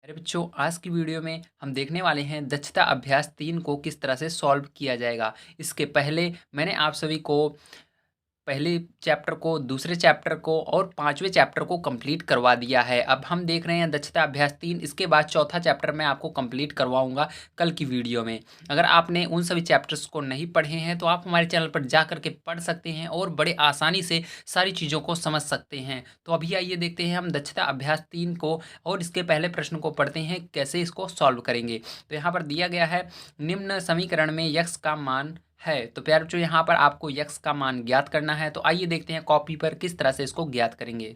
अरे बच्चों, आज की वीडियो में हम देखने वाले हैं दक्षता अभ्यास 3 को किस तरह से सॉल्व किया जाएगा। इसके पहले मैंने आप सभी को पहले चैप्टर को, दूसरे चैप्टर को और 5वें चैप्टर को कंप्लीट करवा दिया है। अब हम देख रहे हैं दक्षता अभ्यास 3। इसके बाद चौथा चैप्टर मैं आपको कंप्लीट करवाऊँगा कल की वीडियो में। अगर आपने उन सभी चैप्टर्स को नहीं पढ़े हैं तो आप हमारे चैनल पर जा कर के पढ़ सकते हैं और बड़े आसानी से सारी चीज़ों को समझ सकते हैं। तो अभी आइए देखते हैं हम दक्षता अभ्यास 3 को और इसके पहले प्रश्न को पढ़ते हैं कैसे इसको सॉल्व करेंगे। तो यहाँ पर दिया गया है निम्न समीकरण में यक्स का मान है। तो प्यारे बच्चों, यहाँ पर आपको यक्स का मान ज्ञात करना है। तो आइए देखते हैं कॉपी पर किस तरह से इसको ज्ञात करेंगे।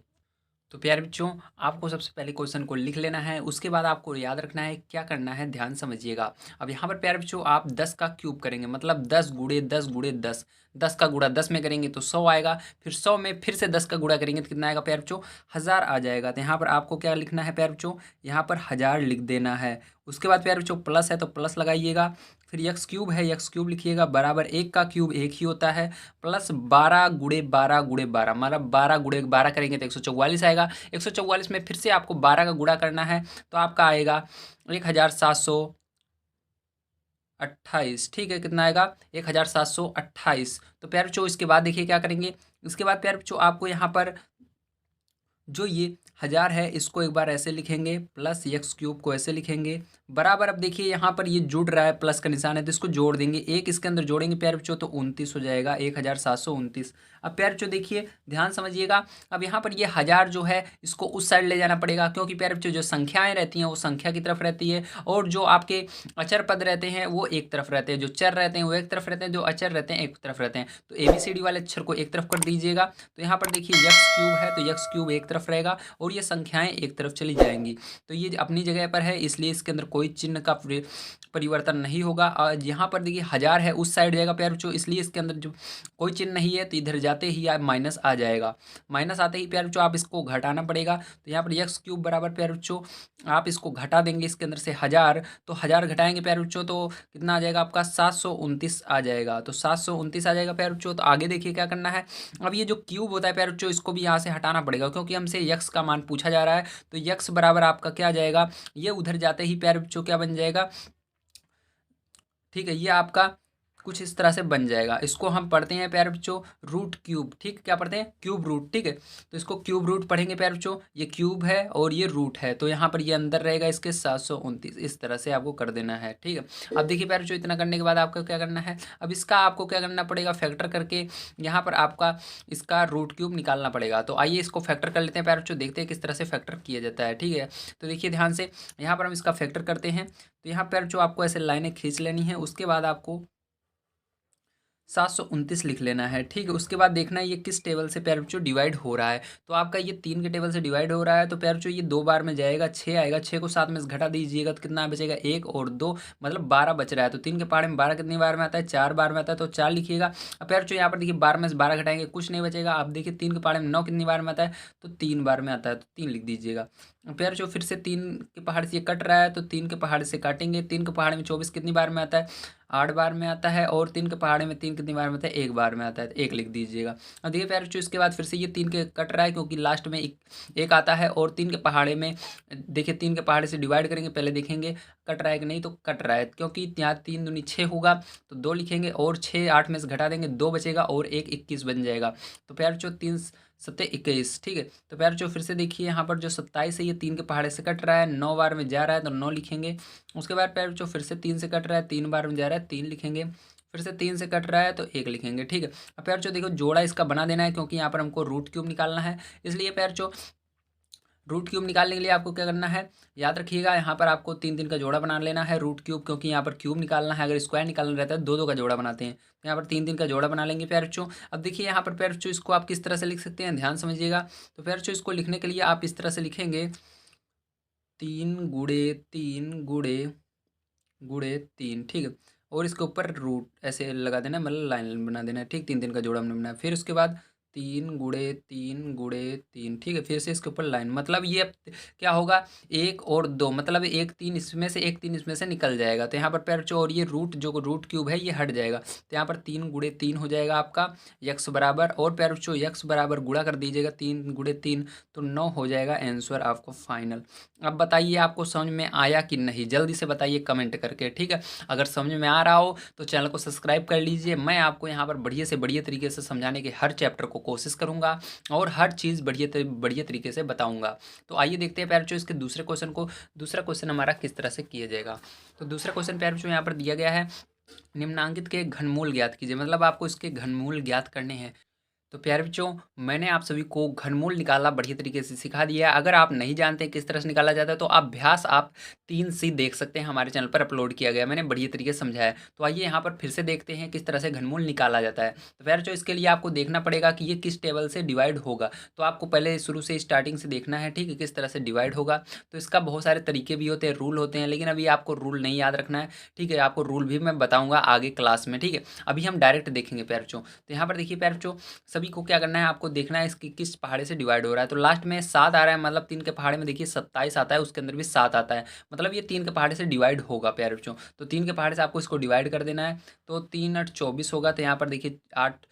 तो प्यारे बच्चों, आपको सबसे पहले क्वेश्चन को लिख लेना है। उसके बाद आपको याद रखना है क्या करना है, ध्यान समझिएगा। अब यहाँ पर प्यारे बच्चों आप 10 का क्यूब करेंगे, मतलब 10 गुणे 10 गुणे 10। 10 का गुणा 10 में करेंगे तो 100 आएगा। फिर 100 में फिर से 10 का गुणा करेंगे तो कितना आएगा प्यारे बच्चों? 1000 आ जाएगा। तो यहाँ पर आपको क्या लिखना है प्यारे बच्चों? यहाँ पर 1000 लिख देना है। उसके बाद प्यारे बच्चों प्लस है तो प्लस लगाइएगा। फिर यक्स क्यूब है, यक्स क्यूब लिखिएगा, बराबर 1 का क्यूब 1 ही होता है, प्लस 12 गुणे 12 गुणे 12, मतलब 12 गुणे 12 करेंगे तो 144 आएगा। 144 में फिर से आपको 12 का गुणा करना है तो आपका आएगा 1728। ठीक है, कितना आएगा? 1728। तो प्यारे बच्चों इसके बाद देखिए क्या करेंगे। इसके बाद प्यारे बच्चों आपको यहाँ पर जो ये 1000 है इसको एक बार ऐसे लिखेंगे, प्लस यक्स क्यूब को ऐसे लिखेंगे, बराबर। अब देखिए यहाँ पर ये जुड़ रहा है, प्लस का निशान है तो इसको जोड़ देंगे, एक इसके अंदर जोड़ेंगे प्यारे बच्चों तो 29 हो जाएगा, 1729। अब प्यारे बच्चों देखिए ध्यान समझिएगा। अब यहाँ पर ये 1000 जो है इसको उस साइड ले जाना पड़ेगा, क्योंकि प्यारे बच्चों जो संख्याएं रहती हैं वो संख्या की तरफ रहती है, और जो आपके अचर पद रहते हैं वो एक तरफ रहते हैं, जो चर रहते हैं वो एक तरफ रहते हैं, जो अचर रहते हैं एक तरफ रहते हैं। तो ABCD वाले अक्षर को एक तरफ कर दीजिएगा। तो यहाँ पर देखिए यक्स क्यूब है तो यक्स क्यूब एक तरफ रहेगा और ये संख्याएं एक तरफ चली जाएंगी। तो ये अपनी जगह पर है, इसलिए इसके अंदर कोई चिन्ह का परिवर्तन नहीं होगा। और यहाँ पर देखिए 1000 है उस साइड जाएगा प्यारे बच्चों, इसलिए इसके अंदर जो कोई चिन्ह नहीं है तो इधर जाते ही आप माइनस आ जाएगा। माइनस आते ही प्यारे बच्चों आप इसको घटाना पड़ेगा। तो यहाँ पर यक्स क्यूब बराबर प्यारे बच्चों आप इसको घटा देंगे इसके अंदर से 1000, तो 1000 घटाएंगे प्यारे बच्चों तो कितना आ जाएगा आपका? 729 आ जाएगा। तो 729 आ जाएगा प्यारे बच्चों। तो आगे देखिए क्या करना है। अब ये जो क्यूब होता है प्यारे बच्चों इसको भी यहाँ से हटाना पड़ेगा, क्योंकि हमसे यक्स का मान पूछा जा रहा है। तो यक्स बराबर आपका क्या आ जाएगा? ये उधर जाते ही प्यारे बच्चों क्या बन जाएगा? ठीक है, ये आपका कुछ इस तरह से बन जाएगा। इसको हम पढ़ते हैं प्यारे बच्चों रूट क्यूब। ठीक, क्या पढ़ते हैं? Cube root. ठीक है, तो इसको क्यूब रूट पढ़ेंगे प्यारे बच्चों। ये क्यूब है और ये रूट है, तो यहाँ पर ये अंदर रहेगा इसके 729। इस तरह से आपको कर देना है। ठीक है, अब देखिए प्यारे बच्चों इतना करने के बाद आपको क्या करना है। अब इसका आपको क्या करना पड़ेगा? फैक्टर करके यहाँ पर आपका इसका रूट क्यूब निकालना पड़ेगा। तो आइए इसको फैक्टर कर लेते हैं प्यारे बच्चों, देखते हैं किस तरह से फैक्टर किया जाता है। ठीक है, तो देखिए ध्यान से, यहाँ पर हम इसका फैक्टर करते हैं। तो यहाँ पर जो आपको ऐसे लाइनें खींच लेनी है, उसके बाद आपको 729 लिख लेना है। ठीक है, उसके बाद देखना है ये किस टेबल से प्यारे बच्चों डिवाइड हो रहा है। तो आपका ये 3 के टेबल से डिवाइड हो रहा है, तो प्यारे बच्चों ये 2 बार में जाएगा, 6 आएगा। 6 को 7 में से घटा दीजिएगा तो कितना बचेगा? 1 और 2, मतलब 12 बच रहा है। तो 3 के पहाड़े में 12 कितनी बार में आता है? 4 बार में आता है, तो 4 लिखिएगा। अब प्यारे बच्चों यहाँ पर देखिए 12 में से 12 घटाएंगे कुछ नहीं बचेगा। अब देखिए 3 के पहाड़े में 9 कितनी बार में आता है? तो 3 बार में आता है, तो 3 लिख दीजिएगा। प्यारे बच्चों फिर से 3 के पहाड़ से ये कट रहा है, तो 3 के पहाड़ से काटेंगे। 3 के पहाड़ में 24 कितनी बार में आता है? 8 बार में आता है। और 3 के पहाड़े में 3 कितनी बार में आता है? 1 बार में आता है, तो 1 लिख दीजिएगा। अब देखिए प्यारे बच्चों इसके बाद फिर से ये 3 के कट रहा है, क्योंकि लास्ट में एक आता है। और 3 के पहाड़े में देखिए 3 के पहाड़े से डिवाइड करेंगे, पहले देखेंगे कट रहा है कि नहीं। तो कट रहा है, क्योंकि यहाँ 3 दूनी 6 होगा, तो 2 लिखेंगे और 6 8 में से घटा देंगे, 2 बचेगा और 1 21 बन जाएगा। तो प्यारे बच्चों 3 सत्ते 21। ठीक है, तो प्यारे बच्चों फिर से देखिए यहाँ पर जो 27 है ये 3 के पहाड़े से कट रहा है, 9 बार में जा रहा है तो 9 लिखेंगे। उसके बाद प्यारे बच्चों फिर से 3 से कट रहा है, 3 बार में जा रहा है, 3 लिखेंगे। फिर से 3 से कट रहा है तो 1 लिखेंगे। ठीक है, अब प्यारे बच्चों देखो जोड़ा इसका बना देना है, क्योंकि यहाँ पर हमको रूट क्यूब निकालना है। इसलिए प्यारे बच्चों रूट क्यूब निकालने के लिए आपको क्या करना है, याद रखिएगा यहाँ पर आपको 3 का जोड़ा बना लेना है रूट क्यूब, क्योंकि यहाँ पर क्यूब निकालना है। अगर स्क्वायर निकालना रहता है 2 2 का जोड़ा बनाते हैं, तो यहाँ पर 3 का जोड़ा बना लेंगे प्यारे बच्चों। अब देखिए यहाँ पर प्यारे बच्चों इसको आप किस तरह से लिख सकते हैं, ध्यान समझिएगा। तो प्यारे बच्चों इसको लिखने के लिए आप इस तरह से लिखेंगे, 3 गुणे 3 गुणे 3। ठीक है, और इसके ऊपर रूट ऐसे लगा देना है, मतलब लाइन बना देना है। ठीक, 3 का जोड़ा हमने बनाया। फिर उसके बाद 3 ठीक है, फिर से इसके ऊपर लाइन, मतलब ये अब क्या होगा, 1 और 2, मतलब 1 3 इसमें से 1 3 इसमें से निकल जाएगा। तो यहाँ पर पैर और ये रूट क्यूब है ये हट जाएगा। तो यहाँ पर 3 × 3 हो जाएगा आपका यक्स बराबर, और पैर यक्स बराबर गुणा कर दीजिएगा 3 × 3 तो 9 हो जाएगा आंसर आपको फाइनल। अब बताइए आपको समझ में आया कि नहीं, जल्दी से बताइए कमेंट करके, ठीक है। अगर समझ में आ रहा हो तो चैनल को सब्सक्राइब कर लीजिए। मैं आपको यहाँ पर बढ़िया से बढ़िया तरीके से समझाने की हर चैप्टर को कोशिश करूँगा और हर चीज़ बढ़िया तरीके से बताऊँगा। तो आइए देखते हैं प्यारे बच्चों इसके दूसरे क्वेश्चन को। दूसरा क्वेश्चन हमारा किस तरह से किया जाएगा। तो दूसरा क्वेश्चन प्यारे बच्चों यहाँ पर दिया गया है, निम्नांकित के घनमूल ज्ञात कीजिए, मतलब आपको इसके घनमूल ज्ञात करने हैं। तो प्यारे बच्चों मैंने आप सभी को घनमूल निकालना बढ़िया तरीके से सिखा दिया है। अगर आप नहीं जानते किस तरह से निकाला जाता है तो अभ्यास आप 3C देख सकते हैं, हमारे चैनल पर अपलोड किया गया, मैंने बढ़िया तरीके से समझाया है। तो आइए यहाँ पर फिर से देखते हैं किस तरह से घनमूल निकाला जाता है। तो प्यारे बच्चों इसके लिए आपको देखना पड़ेगा कि ये किस टेबल से डिवाइड होगा। तो आपको पहले शुरू से स्टार्टिंग से देखना है, ठीक है, किस तरह से डिवाइड होगा। तो इसका बहुत सारे तरीके भी होते हैं, रूल होते हैं, लेकिन अभी आपको रूल नहीं याद रखना है, ठीक है। आपको रूल भी मैं बताऊँगा आगे क्लास में, ठीक है। अभी हम डायरेक्ट देखेंगे प्यारे बच्चों। तो यहाँ पर देखिए प्यारे बच्चों सभी को क्या करना है, आपको देखना है इसकी किस पहाड़े से डिवाइड हो रहा है। तो लास्ट में 7 आ रहा है, मतलब 3 के पहाड़े में देखिए 27 आता है, उसके अंदर भी 7 आता है, मतलब ये 3 के पहाड़े से डिवाइड होगा प्यारे बच्चों। तो 3 के पहाड़े से आपको इसको डिवाइड कर देना है। तो 3 8 24 होगा। तो यहाँ पर देखिए 8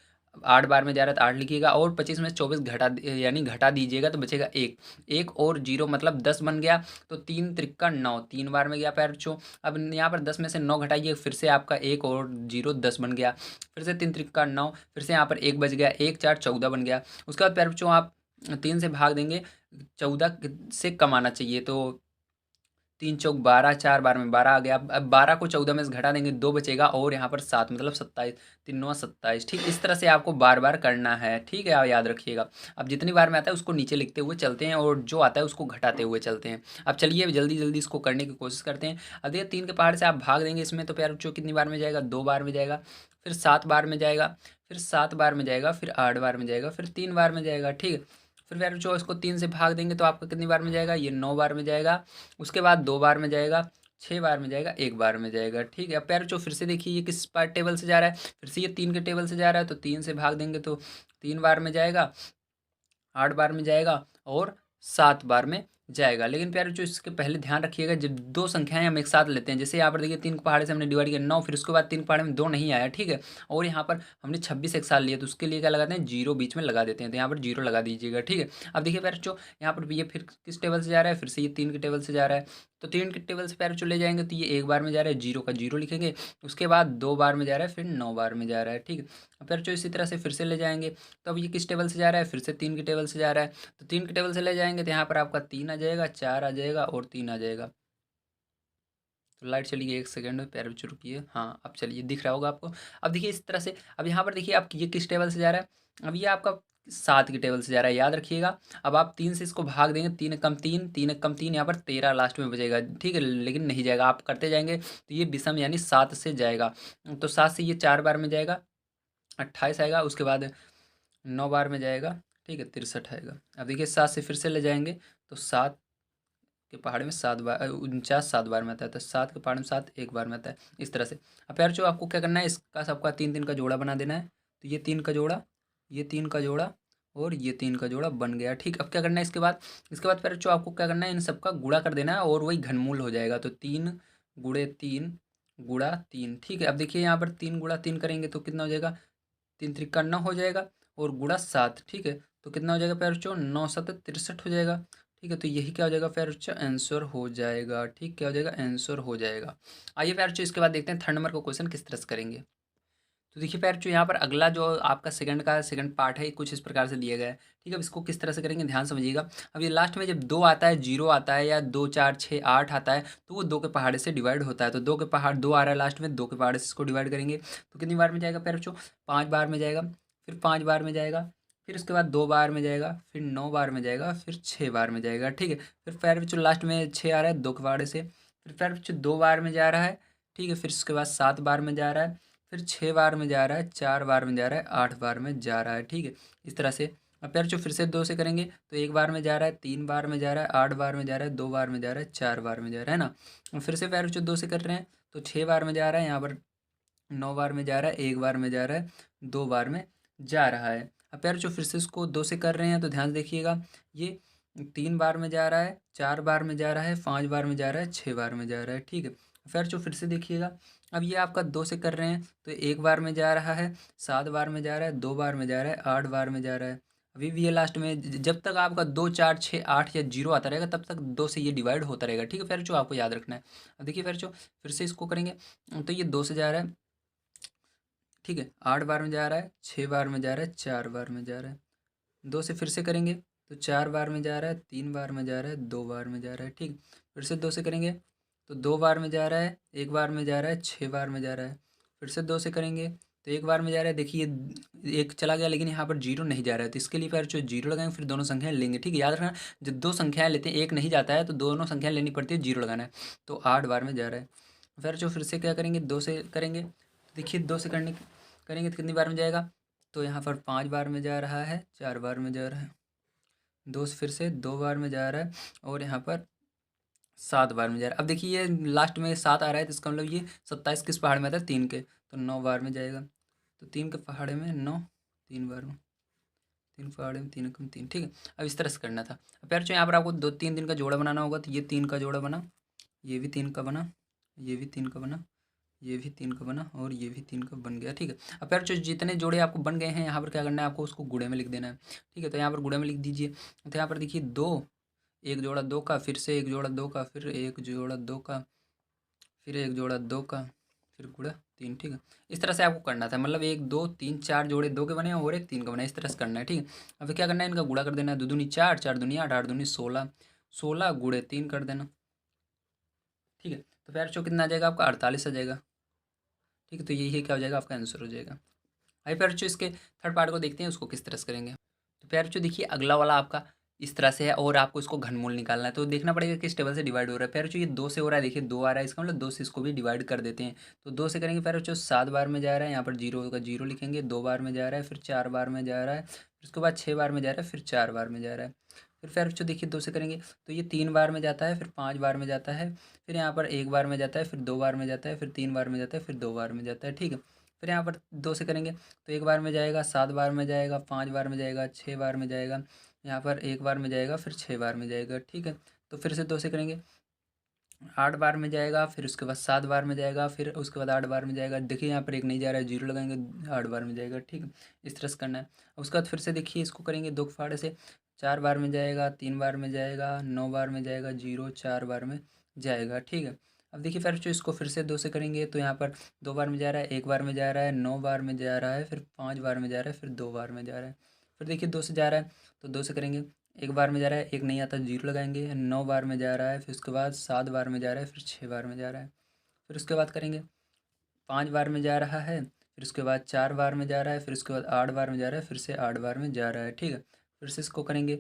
8 बार में जा रहा है तो 8 लिखिएगा, और 25 में 24 यानी घटा दीजिएगा तो बचेगा 1 1 और 0 मतलब 10 बन गया। तो 3 त्रिक्का 9 3 बार में गया प्यारे बच्चों। अब यहाँ पर 10 में से 9 घटाइए, फिर से आपका 1 और 0 10 बन गया, फिर से 3 त्रिक्का 9, फिर से यहाँ पर 1 बच गया, 1 4 14 बन गया। उसके बाद प्यारे बच्चों आप 3 से भाग देंगे, 14 से कम आना चाहिए। तो 3 चौक 12, 4 बार में 12 आ गया। अब 12 को 14 में से घटा देंगे 2 बचेगा, और यहाँ पर 7 मतलब 27 3 9 27, ठीक। इस तरह से आपको बार बार करना है, ठीक है, आप याद रखिएगा। अब जितनी बार में आता है उसको नीचे लिखते हुए चलते हैं, और जो आता है उसको घटाते हुए चलते हैं। अब चलिए जल्दी जल्दी इसको करने की कोशिश करते हैं। अब देखिए 3 के पहाड़ से आप भाग देंगे इसमें, तो प्यारे बच्चों कितनी बार में जाएगा, 2 बार में जाएगा, फिर 7 बार में जाएगा, फिर 7 बार में जाएगा, फिर 8 बार में जाएगा, फिर 3 बार में जाएगा, ठीक है। फिर प्यारे बच्चों इसको 3 से भाग देंगे तो आपका कितनी बार में जाएगा, ये 9 बार में जाएगा। उसके बाद 2 बार में जाएगा, 6 बार में जाएगा, 1 बार में जाएगा, ठीक है। अब प्यारे बच्चों फिर से देखिए ये किस पार्ट टेबल से जा रहा है, फिर से ये 3 के टेबल से जा रहा है। तो 3 से भाग देंगे तो 3 बार में जाएगा, 8 बार में जाएगा, और 7 बार में जाएगा। लेकिन प्यारे बच्चों इसके पहले ध्यान रखिएगा, जब दो संख्याएं हम एक साथ लेते हैं, जैसे यहाँ पर देखिए 3 के पहाड़े से हमने डिवाइड किया 9, फिर उसके बाद 3 के पहाड़े में 2 नहीं आया, ठीक है। और यहाँ पर हमने 26 एक साथ लिया, तो उसके लिए क्या लगाते हैं, 0 बीच में लगा देते हैं। तो यहाँ पर 0 लगा दीजिएगा, ठीक है। अब देखिए प्यारे बच्चों यहाँ पर ये फिर किस टेबल से जा रहा है, फिर से ये 3 के टेबल से जा रहा है। तो 3 के टेबल से प्यारे बच्चों ले जाएंगे तो ये 1 बार में जा रहा है, 0 का 0 लिखेंगे। उसके बाद 2 बार में जा रहा है, फिर 9 बार में जा रहा है, ठीक है। अब प्यारे बच्चों इसी तरह से फिर से ले जाएंगे, तो अब ये किस टेबल से जा रहा है, फिर से 3 के टेबल से जा रहा है। तो 3 के टेबल से ले जाएंगे तो यहाँ पर आपका 3 आ जाएगा, 4 आ जाएगा, और 3 आ जाएगा। तो लाइट चली गई, 1 सेकंड में, पैर बच्चों रुकिए, हाँ अब चलिए दिख रहा होगा आपको। अब देखिए इस तरह से, अब यहाँ पर देखिए आप ये किस टेबल से जा रहा है, अब ये आपका 7 के टेबल से जा रहा है, याद रखिएगा। अब आप 3 से इसको भाग देंगे, 3 एक कम 3 3 एक कम 3, यहाँ पर 13 लास्ट में बचेगा, ठीक है। लेकिन नहीं जाएगा, आप करते जाएंगे तो ये विषम यानी 7 से जाएगा। तो 7 से ये 4 बार में जाएगा, 28 आएगा। उसके बाद 9 बार में जाएगा, ठीक है, 63 आएगा। अब देखिए 7 से फिर से ले जाएंगे तो 7 के पहाड़ में 7 बार 49 7 बार में आता है, तो 7 के पहाड़ में 7 1 बार में आता है, इस तरह से। अब यार जो आपको क्या करना है, इसका सबका 3 3 का जोड़ा बना देना है। तो ये 3 का जोड़ा, ये 3 का जोड़ा, और ये 3 का जोड़ा बन गया, ठीक। अब क्या करना है इसके बाद फिर जो आपको क्या करना है, इन सबका गुणा कर देना है, और वही घनमूल हो जाएगा। तो 3 गुणे 3 गुणा 3, ठीक है। अब देखिए यहाँ पर 3 गुणा 3 करेंगे तो कितना हो जाएगा, 3 त्रिका 9 हो जाएगा, और गुणा 7, ठीक है। तो कितना हो जाएगा प्यारे बच्चों, 9 7 63 हो जाएगा, ठीक है। तो यही क्या हो जाएगा प्यारे बच्चों, आंसर हो जाएगा, ठीक। क्या हो जाएगा, आंसर हो जाएगा। आइए प्यारे बच्चों इसके बाद देखते हैं थर्ड नंबर का क्वेश्चन किस तरह से करेंगे। तो देखिए प्यारे बच्चों यहाँ पर अगला जो आपका सेकंड पार्ट है, कुछ इस प्रकार से दिया गया है, ठीक है। अब इसको किस तरह से करेंगे ध्यान समझिएगा। अब ये लास्ट में जब 2 आता है, 0 आता है, या 2 4 6 8 आता है, तो वो 2 के पहाड़े से डिवाइड होता है। तो 2 के पहाड़ 2 आ रहा है लास्ट में, 2 के पहाड़े से इसको डिवाइड करेंगे तो कितनी बार में जाएगा प्यारे बच्चों, 5 बार में जाएगा, फिर 5 बार में जाएगा, फिर उसके बाद 2 बार में जाएगा, फिर 9 बार में जाएगा, फिर 6 बार में जाएगा, ठीक है। फिर प्यारे बच्चों लास्ट में 6 आ रहा है 2 के पहाड़े से, फिर प्यारे बच्चों 2 बार में जा रहा है, ठीक है। फिर उसके बाद 7 बार में जा रहा है, फिर 6 बार में जा रहा है, 4 बार में जा रहा है, 8 बार में जा रहा है, ठीक है। इस तरह से। अब प्यारे बच्चों फिर से 2 से करेंगे तो 1 बार में जा रहा है, 3 बार में जा रहा है, 8 बार में जा रहा है, 2 बार में जा रहा है, 4 बार में जा रहा है ना। और फिर से प्यारे बच्चों 2 से कर रहे हैं तो 6 बार में जा रहा है, यहाँ पर 9 बार में जा रहा है, 1 बार में जा रहा है, 2 बार में जा रहा है। अब प्यारे बच्चों फिर से इसको 2 से कर रहे हैं तो ध्यान से देखिएगा, ये 3 बार में जा रहा है, 4 बार में जा रहा है, 5 बार में जा रहा है, 6 बार में जा रहा है, ठीक है। प्यारे बच्चों फिर से देखिएगा, अब ये आपका 2 से कर रहे हैं तो 1 बार में जा रहा है, 7 बार में जा रहा है, 2 बार में जा रहा है, 8 बार में जा रहा है। अभी भी ये लास्ट में जब तक आपका 2, 4, 6, 8 या 0 आता रहेगा तब तक 2 से ये डिवाइड होता रहेगा, ठीक है प्यारे बच्चों, आपको याद रखना है। अब देखिए प्यारे बच्चों फिर से इसको करेंगे तो ये 2 से जा रहा है, ठीक है, 8 बार में जा रहा है, 6 बार में जा रहा है, 4 बार में जा रहा है। 2 से फिर से करेंगे तो 4 बार में जा रहा है, 3 बार में जा रहा है, 2 बार में जा रहा है, ठीक। फिर से 2 से करेंगे तो 2 बार में जा रहा है, 1 बार में जा रहा है, 6 बार में जा रहा है। फिर से 2 से करेंगे तो 1 बार में जा रहा है, देखिए 1 चला गया लेकिन यहाँ पर 0 नहीं जा रहा है, तो इसके लिए फिर जो 0 लगाएंगे फिर दोनों संख्याएं लेंगे, ठीक है। याद रखना जब 2 संख्याएं लेते हैं 1 नहीं जाता है तो दोनों संख्याएं लेनी पड़ती है, 0 लगाना है। तो 8 बार में जा रहा है। फिर से क्या करेंगे, 2 से करेंगे, देखिए 2 से करेंगे तो कितनी बार में जाएगा, तो यहाँ पर 5 बार में जा रहा है, 4 बार में जा रहा है। 2 से फिर से 2 बार में जा रहा है और यहाँ पर 7 बार में जा रहा है। अब देखिए ये लास्ट में 7 आ रहा है तो इसका मतलब ये 27 किस पहाड़ में आता है, 3 के, तो 9 बार में जाएगा। तो 3 के पहाड़े में 9, 3 बार में, 3 पहाड़े में 3 कम 3, ठीक है। अब इस तरह से करना था। अब प्यार यहाँ पर आपको 2-3 का जोड़ा बनाना होगा, तो ये 3 का जोड़ा बना, ये भी 3 का बना, ये भी 3 का बना, ये भी 3 का बना और ये भी 3 का बन गया, ठीक है। अब प्यार जितने जोड़े आपको बन गए हैं यहाँ पर क्या करना है, आपको उसको गुणे में लिख देना है, ठीक है। तो यहाँ पर गुणे में लिख दीजिए। तो यहाँ पर देखिए 2, एक जोड़ा 2 का, फिर से एक जोड़ा 2 का, फिर एक जोड़ा 2 का, फिर एक जोड़ा 2 का, फिर गुणा 3, ठीक है। इस तरह से आपको करना था, मतलब 1, 2, 3, 4 जोड़े 2 के बने और एक 3 का बना, इस तरह से करना है, ठीक है। अब क्या करना है, इनका गुणा कर देना है, 2 दूनी 4, 4 दूनी 8, 8 दूनी 16, 16 गुणे 3 कर देना, ठीक है। तो प्यार कितना आ जाएगा आपका, 48 आ जाएगा, ठीक है। तो यही क्या हो जाएगा, आपका आंसर हो जाएगा। आइए प्यारे बच्चों इसके थर्ड पार्ट को देखते हैं, उसको किस तरह से करेंगे। तो प्यारे बच्चों देखिए अगला वाला आपका इस तरह से है और आपको इसको घनमूल निकालना है, तो देखना पड़ेगा किस टेबल से डिवाइड हो रहा है। प्यारे बच्चों ये 2 से हो रहा है, देखिए 2 आ रहा है, इसका मतलब 2 से इसको भी डिवाइड कर देते हैं। तो 2 से करेंगे प्यारे बच्चों, 7 बार में जा रहा है, यहाँ पर 0 का 0 लिखेंगे, 2 बार में जा रहा है, फिर 4 बार में जा रहा है, फिर उसके बाद 6 बार में जा रहा है, फिर 4 बार में जा रहा है। फिर प्यारे बच्चों देखिए 2 से करेंगे तो ये 3 बार में जाता है, फिर 5 बार में जाता है, फिर यहाँ पर 1 बार में जाता है, फिर 2 बार में जाता है, फिर 3 बार में जाता है, फिर 2 बार में जाता है, ठीक है। फिर यहाँ पर 2 से करेंगे तो 1 बार में जाएगा, 7 बार में जाएगा, 5 बार में जाएगा, 6 बार में जाएगा, यहाँ पर 1 बार में जाएगा, फिर 6 बार में जाएगा, ठीक है। तो फिर से 2 से करेंगे, 8 बार में जाएगा, फिर उसके बाद 7 बार में जाएगा, फिर उसके बाद 8 बार में जाएगा। देखिए यहाँ पर 1 नहीं जा रहा है, 0 लगाएंगे, 8 बार में जाएगा, ठीक है। इस तरह से करना है। उसके बाद फिर से देखिए इसको करेंगे 2 के फाड़े से, 4 बार में जाएगा, 3 बार में जाएगा, 9 बार में जाएगा, 0, 4 बार में जाएगा, ठीक है। अब देखिए फिर जो इसको फिर से 2 से करेंगे तो यहाँ पर 2 बार में जा रहा है, 1 बार में जा रहा है, 9 बार में जा रहा है, फिर 5 बार में जा रहा है, फिर 2 बार में जा रहा है। फिर देखिए 2 से जा रहा है तो 2 से करेंगे, 1 बार में जा रहा है, 1 नहीं आता, 0 लगाएंगे, 9 बार में जा रहा है, फिर उसके बाद 7 बार में जा रहा है, फिर 6 बार में जा रहा है। फिर उसके बाद करेंगे 5 बार में जा रहा है, फिर उसके बाद 4 बार में जा रहा है, फिर उसके बाद 8 बार में जा रहा है, फिर से 8 बार में जा रहा है, ठीक है। फिर से इसको करेंगे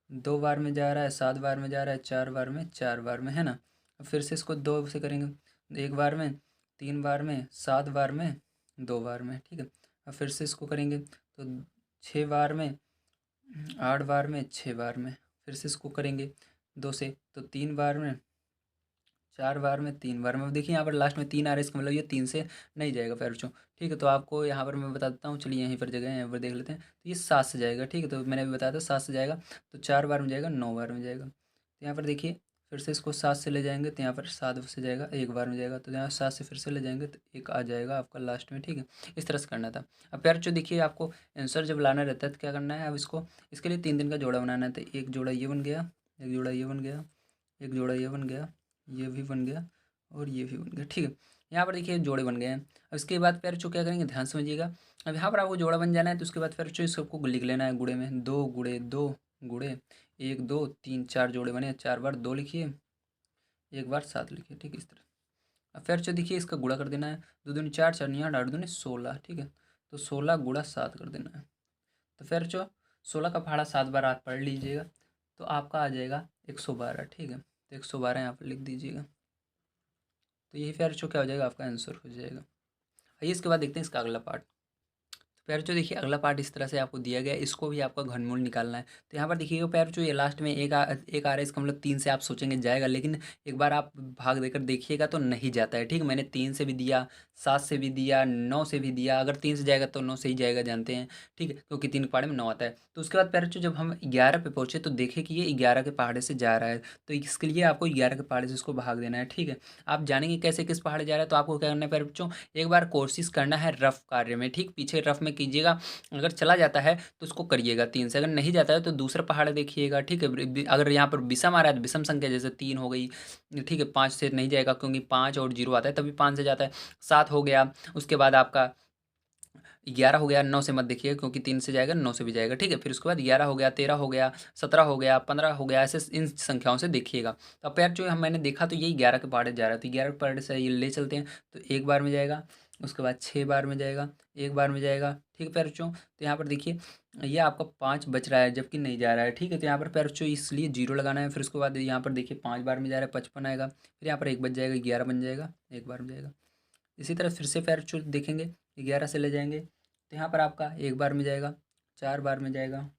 2 बार में जा रहा है, 7 बार में जा रहा है, 4 बार में, 4 बार में, है ना। अब फिर से इसको 2 से करेंगे, 1 बार में, 3 बार में, 7 बार में, 2 बार में, ठीक है। अब फिर से इसको करेंगे तो 6 बार में, 8 बार में, 6 बार में। फिर से इसको करेंगे 2 से तो 3 बार में, 4 बार में, 3 बार में। अब देखिए यहाँ पर लास्ट में 3 आ रहा है, इसका मतलब ये 3 से नहीं जाएगा प्यारे बच्चों, ठीक है। तो आपको यहाँ पर मैं बता देता हूँ, चलिए यहीं पर जगह है, यहाँ पर देख लेते हैं। तो ये 7 से जाएगा, ठीक है। तो मैंने अभी बताया था 7 से जाएगा, तो 4 बार में जाएगा, 9 बार में जाएगा। तो यहाँ पर देखिए फिर से इसको 7 से ले जाएंगे तो यहाँ पर 7 से जाएगा, 1 बार में जाएगा, तो यहाँ 7 से फिर से ले जाएंगे तो 1 आ जाएगा आपका लास्ट में, ठीक है। इस तरह से करना था। अब प्यारे बच्चों देखिए आपको आंसर जब लाना रहता है तो क्या करना है, अब इसको इसके लिए 3 का जोड़ा बनाना है। तो एक जोड़ा ये बन गया, एक जोड़ा ये बन गया, एक जोड़ा ये बन गया, ये भी बन गया और ये भी बन गया, ठीक है। यहाँ पर देखिए जोड़े बन गए हैं। अब इसके बाद पैर चो क्या करेंगे, ध्यान समझिएगा। अब यहाँ पर आपको जोड़ा बन जाना है तो उसके बाद पैर चो इसको लिख लेना है गुणे में, 2 गुणे 2 गुणे 1 2 3 4 जोड़े बने, 4 बार 2 लिखिए, 1 बार 7 लिखिए, ठीक है। इस तरह अब फिर चो देखिए इसका गुणा कर देना है, 2 दूनी 4, 4 नहीं 8, 8 दूनी 16, ठीक है। तो 16 गुणा 7 कर देना है। तो फिर जो 16 का पहाड़ा 7 बार आप पढ़ लीजिएगा तो आपका आ जाएगा 112, ठीक है। तो 112 यहाँ पर लिख दीजिएगा। तो यही फिर जो क्या हो जाएगा, आपका आंसर हो जाएगा। आइए इसके बाद देखते हैं इसका अगला पार्ट। तो प्यारे बच्चों देखिए अगला पार्ट इस तरह से आपको दिया गया है, इसको भी आपका घनमूल निकालना है। तो यहाँ पर देखिएगा प्यारे बच्चों ये लास्ट में एक आ रहा है, इसका मतलब 3 से आप सोचेंगे जाएगा, लेकिन एक बार आप भाग देकर देखिएगा तो नहीं जाता है। ठीक है, मैंने 3 से भी दिया, 7 से भी दिया, 9 से भी दिया। अगर 3 से जाएगा तो 9 से ही जाएगा, जानते हैं। ठीक है, क्योंकि 3 के पहाड़े में 9 आता है। तो उसके बाद प्यारे बच्चों जब हम 11 पे पहुँचे तो देखे कि ये 11 के पहाड़े से जा रहा है, तो इसके लिए आपको 11 के पहाड़े से इसको भाग देना है। ठीक है, आप जानेंगे कैसे किस पहाड़े जा रहा है, तो आपको क्या करना है प्यारे बच्चों, एक बार कोशिश करना है रफ कार्य में। ठीक, पीछे रफ में कीजिएगा, अगर चला जाता है तो उसको करिएगा 3 से, अगर नहीं जाता है तो दूसरा पहाड़ देखिएगा। ठीक है, अगर यहाँ पर विषम आ रहा है तो विषम संख्या जैसे 3 हो गई। ठीक है, 5 से नहीं जाएगा क्योंकि 5 और 0 आता है तभी 5 से जाता है। 7 हो गया, उसके बाद आपका 11 हो गया। 9 से मत देखिएगा क्योंकि 3 से जाएगा, 9 से भी जाएगा। ठीक है, फिर उसके बाद 11 हो गया, 13 हो गया, 17 हो गया, 15 हो गया, ऐसे इन संख्याओं से देखिएगा। तो अब यार जो हम मैंने देखा तो यही 11 के पहाड़े जा रहा है, तो 11 के पहाड़े से ये ले चलते हैं। तो एक बार में जाएगा, उसके बाद 6 बार में जाएगा, एक बार में जाएगा। ठीक है प्यारे बच्चों, तो यहाँ पर देखिए ये आपका 5 बच रहा है जबकि नहीं जा रहा है। ठीक है, तो यहाँ पर प्यारे बच्चों इसलिए 0 लगाना है। फिर उसके बाद यहाँ पर देखिए 5 बार में जा रहा है, 55 आएगा। फिर यहाँ पर 1 बच जाएगा, 11 बन जाएगा, एक बार में जाएगा। इसी तरह फिर से प्यारे बच्चों देखेंगे, 11 से ले जाएंगे तो यहाँ पर आपका 1 बार में जाएगा, 4 बार में जाएगा,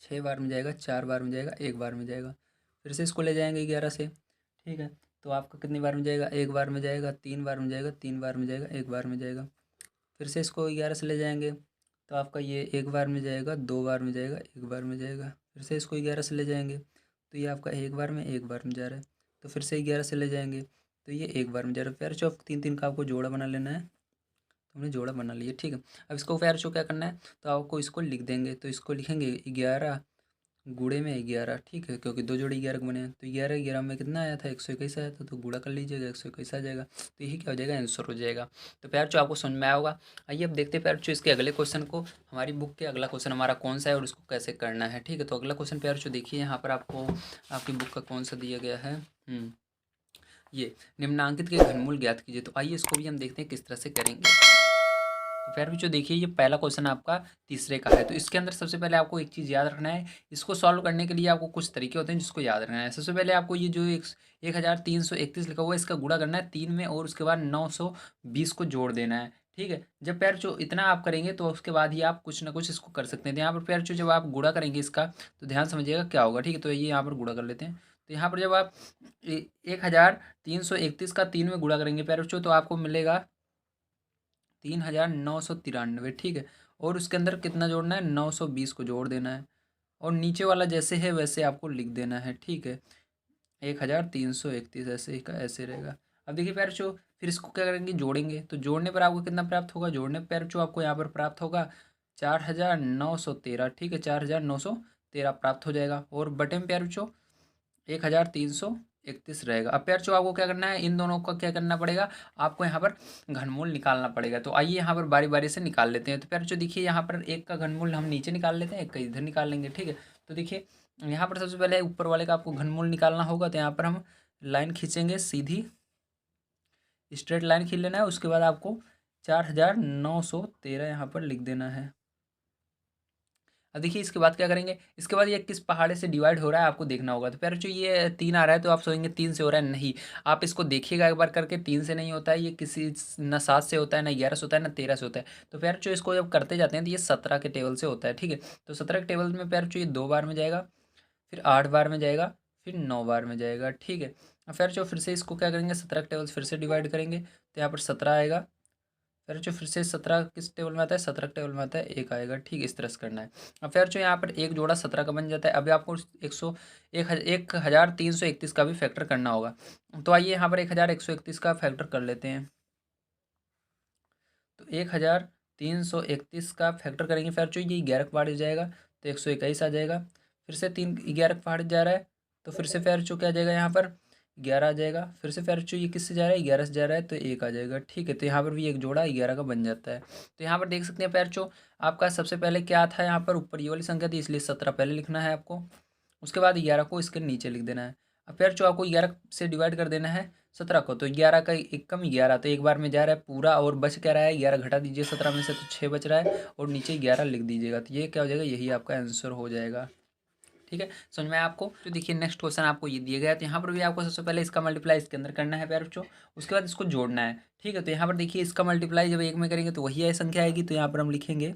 6 बार में जाएगा, 4 बार में जाएगा, 1 बार में जाएगा। फिर से इसको ले जाएंगे 11 से। ठीक है, तो आपका कितनी बार में जाएगा, 1 बार में जाएगा, 3 बार में जाएगा, 3 बार में जाएगा, 1 बार में जाएगा। फिर से इसको 11 से ले जाएंगे तो आपका ये 1 बार में जाएगा, 2 बार में जाएगा, 1 बार में जाएगा। फिर से इसको 11 से ले जाएंगे तो ये आपका 1 बार में, 1 बार में जा रहा है। तो फिर से 11 से ले जाएंगे तो ये 1 बार में जा रहा है। प्यारे बच्चों 3-3 का आपको जोड़ा बना लेना है। तो हमने जोड़ा बना लिया। ठीक है, अब इसको प्यारे बच्चों क्या करना है, तो आपको इसको लिख देंगे। तो इसको लिखेंगे 11 गुणे में 11। ठीक है, क्योंकि 2 जोड़े 11 के बने हैं। तो 11 11 में कितना आया था, 121 आया था, तो गुणा कर लीजिएगा, 121 आ जाएगा। तो यही क्या हो जाएगा, आंसर हो जाएगा। तो प्यार जो आपको समझ में आया होगा। आइए अब देखते हैं प्यार जो इसके अगले क्वेश्चन को, हमारी बुक के अगला क्वेश्चन हमारा कौन सा है और उसको कैसे करना है। ठीक है, तो अगला क्वेश्चन प्यार जो देखिए यहाँ पर आपको आपकी बुक का कौन सा दिया गया है। ये निम्नांकित के घनमूल ज्ञात कीजिए। तो आइए इसको भी हम देखते हैं किस तरह से करेंगे। तो प्यारे बच्चों देखिए ये पहला क्वेश्चन आपका तीसरे का है। तो इसके अंदर सबसे पहले आपको एक चीज़ याद रखना है, इसको सॉल्व करने के लिए आपको कुछ तरीके होते हैं जिसको याद रखना है। सबसे पहले आपको ये जो 1331 लिखा हुआ है इसका गुणा करना है 3 में और उसके बाद 920 को जोड़ देना है। ठीक है, जब प्यारे बच्चों इतना आप करेंगे तो उसके बाद ही आप कुछ ना कुछ इसको कर सकते हैं। तो यहाँ पर प्यारे बच्चों जब आप गुणा करेंगे इसका तो ध्यान समझिएगा क्या होगा। ठीक है, तो ये यहाँ पर गुणा कर लेते हैं। तो यहाँ पर जब आप 1331 का 3 में गुणा करेंगे प्यारे बच्चों तो आपको मिलेगा 3993। ठीक है, और उसके अंदर कितना जोड़ना है, 920 को जोड़ देना है और नीचे वाला जैसे है वैसे आपको लिख देना है। ठीक है, 1331 ऐसे ही का ऐसे रहेगा। अब देखिए प्यारे बच्चों फिर इसको क्या करेंगे, जोड़ेंगे। तो जोड़ने पर आपको कितना प्राप्त होगा, जोड़ने पर प्यारे बच्चों आपको यहाँ पर प्राप्त होगा 4913। ठीक है, 4913 प्राप्त हो जाएगा और बटे में प्यारे बच्चों 1331 रहेगा। अब प्यार जो आपको क्या करना है, इन दोनों का क्या करना पड़ेगा, आपको यहाँ पर घनमूल निकालना पड़ेगा। तो आइए यहाँ पर बारी बारी से निकाल लेते हैं। तो प्यार जो देखिए यहाँ पर एक का घनमूल हम नीचे निकाल लेते हैं, एक का इधर निकाल लेंगे। ठीक है, तो देखिए यहाँ पर सबसे पहले ऊपर वाले का आपको घनमूल निकालना होगा। तो यहाँ पर हम लाइन खींचेंगे, सीधी स्ट्रेट लाइन खींच लेना है। उसके बाद आपको 4913 यहाँ पर लिख देना है। अब देखिए इसके बाद क्या करेंगे, इसके बाद ये किस पहाड़े से डिवाइड हो रहा है आपको देखना होगा। तो प्यारे जो ये 3 आ रहा है तो आप सोचेंगे 3 से हो रहा है, नहीं। आप इसको देखिएगा एक बार करके, 3 से नहीं होता है ये, किसी न 7 से होता है, न 11 से होता है, न 13 से होता है। तो प्यारे जो इसको जब करते जाते हैं तो ये 17 के टेबल से होता है। ठीक है, तो 17 के टेबल में प्यारे जो ये 2 बार में जाएगा, फिर 8 बार में जाएगा, फिर 9 बार में जाएगा। ठीक है, फिर जो फिर से इसको क्या करेंगे, 17 के टेबल से फिर से डिवाइड करेंगे तो यहाँ पर 17 आएगा। फिर जो फिर से 17 किस टेबल में आता है, 17 टेबल में आता है, एक आएगा। ठीक, इस तरह से करना है। अब फिर जो यहाँ पर एक जोड़ा 17 का बन जाता है। अभी आपको 1331 का भी फैक्टर करना होगा। तो आइए यहाँ पर 1131 का फैक्टर कर लेते हैं। तो 1331 का फैक्टर करेंगे, फिर जो ये 11 पहाड़ जाएगा तो 121 आ जाएगा। फिर से 3 11 पहाड़ जा रहा है तो फिर से फिर जो क्या आ जाएगा, यहाँ पर 11 आ जाएगा। फिर से फिर जो ये किससे जा रहा है, 11 से जा रहा है तो 1 आ जाएगा। ठीक है, तो यहाँ पर भी एक जोड़ा 11 का बन जाता है। तो यहाँ पर देख सकते हैं पैर चो आपका सबसे पहले क्या था, यहाँ पर ऊपर ये वाली संख्या थी इसलिए 17 पहले लिखना है आपको। उसके बाद 11 को इसके नीचे लिख देना है। अब पैर चो आपको 11 से डिवाइड कर देना है 17 को। तो 11 का एक कम 11 तो एक बार में जा रहा है पूरा, और बच क्या रहा है, 11 घटा दीजिए 17 में से तो 6 बच रहा है और नीचे 11 लिख दीजिएगा। तो ये क्या हो जाएगा, यही आपका आंसर हो जाएगा। ठीक है, समझ में आया आपको। तो देखिए नेक्स्ट क्वेश्चन आपको ये दिया गया है, तो यहाँ पर भी आपको सबसे पहले इसका मल्टीप्लाई इसके अंदर करना है प्यारे बच्चों, उसके बाद इसको जोड़ना है। ठीक है, तो यहाँ पर देखिए इसका मल्टीप्लाई जब एक में करेंगे तो वही है संख्या आएगी, तो यहाँ पर हम लिखेंगे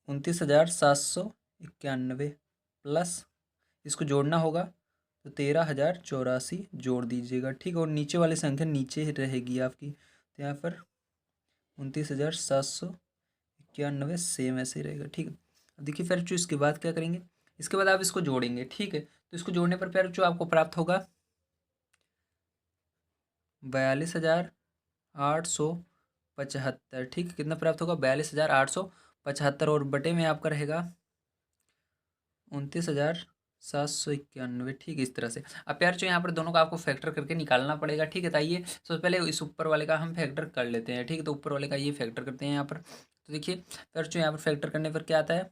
29,791 प्लस इसको जोड़ना होगा तो 13,084 जोड़ दीजिएगा। ठीक है, और नीचे वाली संख्या नीचे ही रहेगी आपकी, तो यहाँ पर 29,791 सेम ऐसे ही रहेगा। ठीक है, अब देखिए फिर जो इसके बाद क्या करेंगे, इसके बाद आप इसको जोड़ेंगे। ठीक है, तो इसको जोड़ने पर फिर जो आपको प्राप्त होगा 42,875। ठीक है, कितना प्राप्त होगा 42,875, और बटे में आपका रहेगा 29,791। ठीक है, इस तरह से। अब प्यार जो यहाँ पर दोनों का आपको फैक्टर करके निकालना पड़ेगा। ठीक है, तो आइए सबसे पहले इस ऊपर वाले का हम फैक्टर कर लेते हैं। ठीक है, तो ऊपर वाले का ये फैक्टर करते हैं यहाँ पर। तो देखिए प्यार जो यहाँ पर फैक्टर करने पर क्या आता है,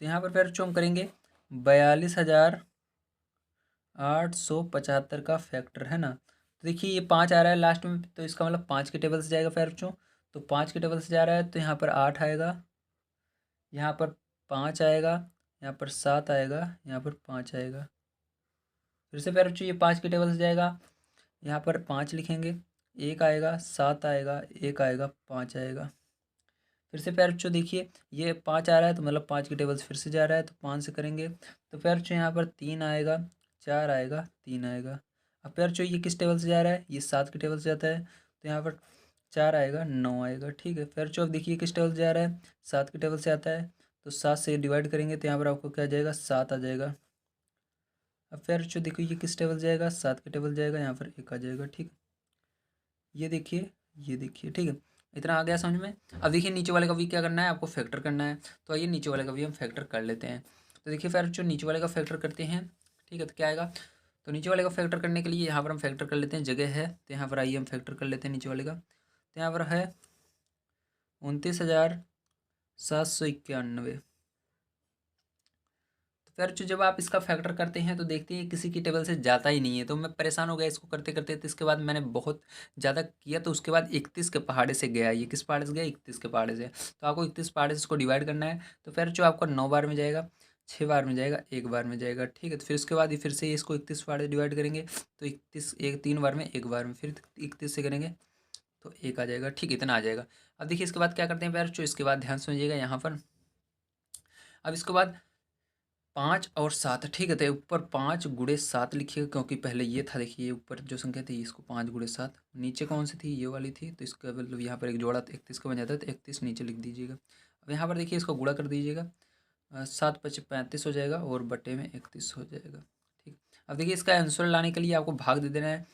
तो यहाँ पर प्यार जो हम करेंगे 42,875 का फैक्टर है ना। तो देखिए ये 5 आ रहा है लास्ट में, तो इसका मतलब 5 के टेबल से जाएगा प्यार बच्चों, तो 5 के टेबल से जा रहा है, तो यहाँ पर 8 आएगा, यहाँ पर 5 आएगा, यहाँ पर 7 आएगा, यहाँ पर 5 आएगा। फिर से प्यारे बच्चों ये 5 के टेबल से जाएगा, यहाँ पर 5 लिखेंगे, 1 आएगा, 7 आएगा, 1 आएगा, 5 आएगा। फिर से प्यारे बच्चों देखिए ये 5 आ रहा है, तो मतलब 5 के टेबल से फिर से जा रहा है, तो 5 से करेंगे, तो प्यारे बच्चों यहाँ पर 3 आएगा, 4 आएगा, 3 आएगा। अब प्यारे बच्चों ये किस टेबल से जा रहा है, ये 7 के टेबल से जाता है, तो यहाँ पर 4 आएगा, 9 आएगा। ठीक है, फिर जो अब देखिए किस टेबल से जा रहा है, 7 के टेबल से आता है, तो 7 से डिवाइड करेंगे तो यहाँ पर आपको क्या आ जाएगा, 7 आ जाएगा। अब फिर जो देखो ये किस टेबल जाएगा, 7 के टेबल जाएगा, यहाँ पर 1 आ जाएगा। ठीक, ये देखिए, ये देखिए। ठीक है, इतना आ गया समझ में। अब देखिए नीचे वाले का भी क्या करना है, आपको फैक्टर करना है, तो आइए नीचे वाले का भी हम फैक्टर कर लेते हैं। तो देखिए फिर जो नीचे वाले का फैक्टर करते हैं, ठीक है, तो क्या आएगा, तो नीचे वाले का फैक्टर करने के लिए यहाँ पर हम फैक्टर कर लेते हैं, जगह है, तो यहाँ पर आइए हम फैक्टर कर लेते हैं नीचे वाले का। तो यहाँ पर है 29,791। फिर जो जब आप इसका फैक्टर करते हैं तो देखते हैं किसी की टेबल से जाता ही नहीं है, तो मैं परेशान हो गया इसको करते करते। तो इसके बाद मैंने बहुत ज़्यादा किया, तो उसके बाद 31 के पहाड़े से गया, ये किस पहाड़े से गया, 31 के पहाड़े से। तो आपको 31 पहाड़े से इसको डिवाइड करना है, तो फिर जो आपका 9 बार में जाएगा, 6 बार में जाएगा, 1 बार में जाएगा। ठीक है, तो फिर उसके बाद ये फिर से इसको 31 पहाड़े से डिवाइड करेंगे, तो 31 एक 3 बार में, 1 बार में, फिर 31 से करेंगे तो 1 आ जाएगा। ठीक, इतना आ जाएगा। अब देखिए इसके बाद क्या करते हैं प्यार, जो इसके बाद ध्यान समझिएगा यहाँ पर। अब इसके बाद 5 और 7। ठीक है, तो ऊपर 5 × 7 लिखिएगा, क्योंकि पहले ये था, देखिए ये ऊपर जो संख्या थी इसको 5 × 7, नीचे कौन सी थी, ये वाली थी, तो इसका मतलब यहाँ पर एक जोड़ा 31 का बन जाता है, तो 31 नीचे लिख दीजिएगा। अब यहाँ पर देखिए इसको गुणा कर दीजिएगा, 7×5 = 35 हो जाएगा, और बटे में 31 हो जाएगा। ठीक, अब देखिए इसका आंसर लाने के लिए आपको भाग दे देना है।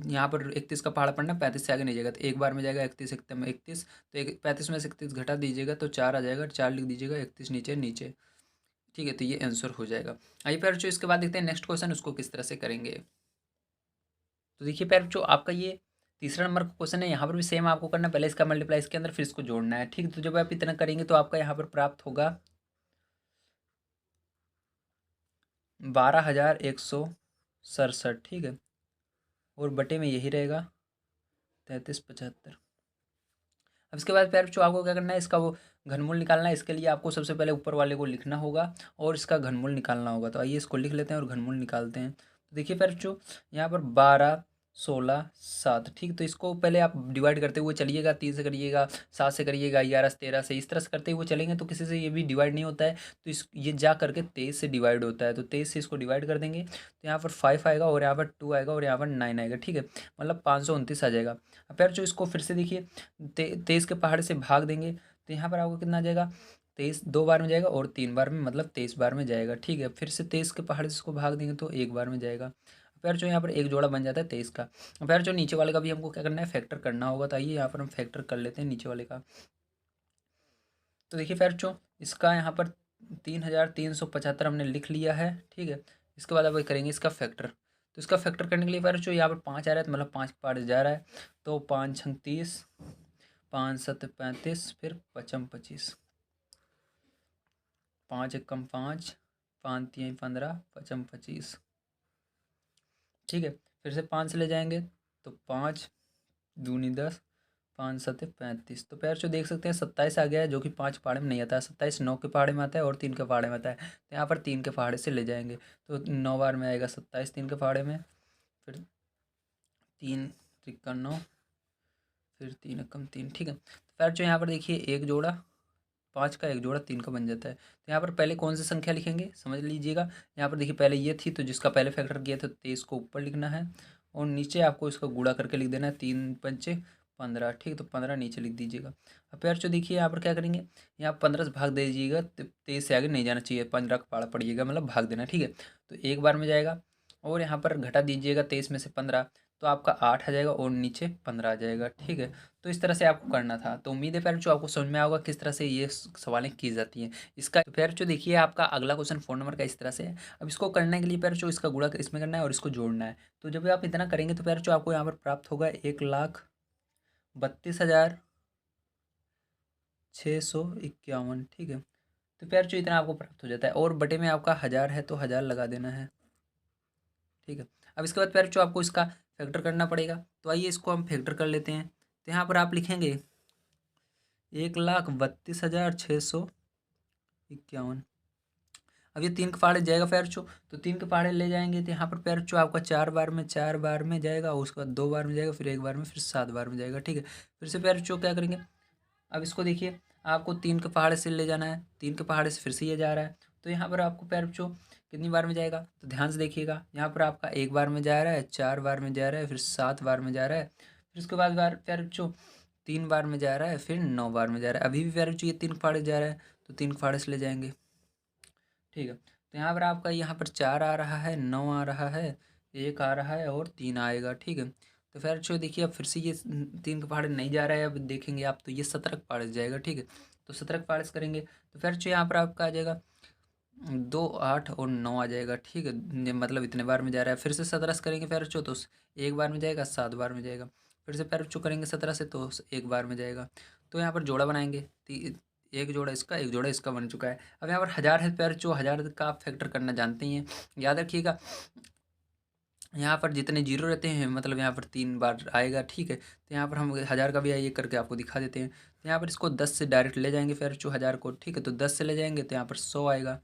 यहाँ पर 31 का पहाड़ा पड़ना, 35 से आगे नहीं जाएगा, तो 1 बार में जाएगा 31, 31, तो 35 में से 31 घटा दीजिएगा, तो 4 आ जाएगा, 4 लिख दीजिएगा, 31 नीचे नीचे। ठीक है, तो ये आंसर हो जाएगा। आइए प्यार बच्चों इसके बाद देखते हैं नेक्स्ट क्वेश्चन, उसको किस तरह से करेंगे। तो देखिए प्यार बच्चों आपका ये तीसरा नंबर का क्वेश्चन है, यहाँ पर भी सेम आपको करना है, पहले इसका मल्टीप्लाई इसके अंदर, फिर इसको जोड़ना है। ठीक है, तो जब आप इतना करेंगे तो आपका यहाँ पर प्राप्त होगा 12,167। ठीक है, और बटे में यही रहेगा 3375। अब इसके बाद प्यार बच्चों आपको क्या करना है, इसका वो घनमूल निकालना है। इसके लिए आपको सबसे पहले ऊपर वाले को लिखना होगा और इसका घनमूल निकालना होगा। तो आइए इसको लिख लेते हैं और घनमूल निकालते हैं। तो देखिए प्यार बच्चों यहाँ पर 12, 16, 7। ठीक, तो इसको पहले आप डिवाइड करते हुए चलिएगा, 3 से करिएगा, 7 से करिएगा, 11 से, 13 से, इस तरह से करते हुए चलेंगे तो किसी से ये भी डिवाइड नहीं होता है, तो इस ये जा करके 23 से डिवाइड होता है, तो 23 से इसको डिवाइड कर देंगे, तो यहाँ पर 5 आएगा, और यहाँ पर 2 आएगा, और यहाँ पर 9 आएगा। ठीक है, मतलब 529 आ जाएगा। अब प्यार जो इसको फिर से देखिए 23 के पहाड़ से भाग देंगे, तो यहाँ पर आपको कितना आ जाएगा, 23 2 बार में जाएगा, और 3 बार में, मतलब 23 बार में जाएगा। ठीक है, फिर से 23 के पहाड़ से इसको भाग देंगे तो 1 बार में जाएगा। फिर जो यहाँ पर एक जोड़ा बन जाता है 23 का। फिर जो नीचे वाले का भी हमको क्या करना है, फैक्टर करना होगा। तो आइए यहाँ पर हम फैक्टर कर लेते हैं नीचे वाले का। तो देखिए फिर जो इसका यहाँ पर 3,375 हमने लिख लिया है। ठीक है, इसके बाद अब करेंगे इसका फैक्टर। तो इसका फैक्टर करने के लिए फिर जो यहाँ पर 5 आ रहा है, तो मतलब 5 पार्ट जा रहा है, तो 5 × 30, 5 × 7 = 35, फिर 5 × 25, 5 × 1 = 5, 5 × 3 = 15, 5 × 25। ठीक है, फिर से 5 से ले जाएंगे तो 5 दूनी 10, 5 सत्ते 35। तो प्यार जो देख सकते हैं 27 आ गया है, जो कि 5 पहाड़े में नहीं आता है। 27 9 के पहाड़े में आता है और 3 के पहाड़े में आता है। तो यहाँ पर 3 के पहाड़े से ले जाएंगे तो 9 बार में आएगा 27 3 के पहाड़े में, फिर 3 त्रिका 9, फिर 3 एकम 3। ठीक है, तो प्यार जो यहाँ पर देखिए एक जोड़ा 5 का, एक जोड़ा 3 का बन जाता है। तो यहाँ पर पहले कौन सी संख्या लिखेंगे समझ लीजिएगा। यहाँ पर देखिए पहले ये थी तो जिसका पहले फैक्टर किया था 23 को ऊपर लिखना है और नीचे आपको इसका गुणा करके लिख देना है। 3 पंचे 15। ठीक, तो 15 नीचे लिख दीजिएगा। अब प्यार जो देखिए यहाँ पर क्या करेंगे, यहाँ 15 से भाग दे दीजिएगा। 23 से आगे नहीं जाना चाहिए, 15 का पाड़ा पड़िएगा, मतलब भाग देना। ठीक है, तो एक बार में जाएगा और यहाँ पर घटा दीजिएगा 23 में से 15, तो आपका 8 आ जाएगा और नीचे 15 आ जाएगा। ठीक है, तो इस तरह से आपको करना था। तो उम्मीद है फ्रेंड जो आपको समझ में आएगा किस तरह से ये सवालें की जाती हैं। इसका तो फिर जो देखिए आपका अगला क्वेश्चन 4 नंबर का इस तरह से है। अब इसको करने के लिए फिर जो इसका गुणा इसमें करना है और इसको जोड़ना है। तो जब आप इतना करेंगे तो फिर जो आपको यहाँ पर प्राप्त होगा 1,32,651। ठीक है, तो फिर जो इतना आपको प्राप्त हो जाता है और बटे में आपका 1000 है तो 1000 लगा देना है। ठीक है, अब इसके बाद फिर जो आपको इसका फैक्टर करना पड़ेगा। तो आइए इसको हम फैक्टर कर लेते हैं। तो यहाँ पर आप लिखेंगे 1,32,651। अब ये 3 के पहाड़े जाएगा पैरचो, तो 3 के पहाड़े ले जाएंगे तो यहाँ पर पैरचो आपका 4 बार में जाएगा, उसके बाद 2 बार में जाएगा, फिर 1 बार में, फिर 7 बार में जाएगा। ठीक है, फिर से पैरचो क्या करेंगे, अब इसको देखिए आपको 3 के पहाड़े से ले जाना है। 3 के पहाड़े से फिर से ये जा रहा है, तो यहाँ पर आपको पैरचो कितनी बार में जाएगा, तो ध्यान से देखिएगा। यहाँ पर आपका 1 बार में जा रहा है, 4 बार में जा रहा है, फिर 7 बार में जा रहा है, फिर उसके बाद पैरचो 3 बार में जा रहा है, फिर 9 बार में जा रहा है। अभी भी पैरचो ये 3 के पहाड़े जा रहा है, तो 3 के पहाड़े से ले जाएंगे। ठीक है, तो यहाँ पर आपका यहाँ पर 4 आ रहा है, 9 आ रहा है, 1 आ रहा है और 3 आएगा। ठीक है, तो फिर जो देखिए अब फिर से ये 3 के पहाड़े नहीं जा रहा है, अब देखेंगे आप तो ये 17 के पहाड़े से जाएगा। ठीक है, तो 17 के पहाड़े से करेंगे तो फिर जो यहाँ पर आपका आ जाएगा 2 8 और 9 आ जाएगा। ठीक है, मतलब इतने बार में जा रहा है। फिर से 17 से करेंगे फिर जो, तो 1 बार में जाएगा, 7 बार में जाएगा। फिर से फिर जो करेंगे 17 से तो 1 बार में जाएगा। तो यहाँ पर जोड़ा बनाएंगे, एक जोड़ा इसका, एक जोड़ा इसका बन चुका है। अब यहाँ पर 1000 है पैर जो 1000 का आप फैक्टर करना जानते ही हैं, याद रखिएगा। यहाँ पर जितने जीरो रहते हैं मतलब यहाँ पर 3 बार आएगा। ठीक है, तो यहाँ पर हम 1000 का भी आइए करके आपको दिखा देते हैं। तो यहाँ पर इसको 10 से डायरेक्ट ले जाएंगे फिर जो 1000 को। ठीक है, तो 10 से ले जाएंगे तो यहाँ पर 100 आएगा,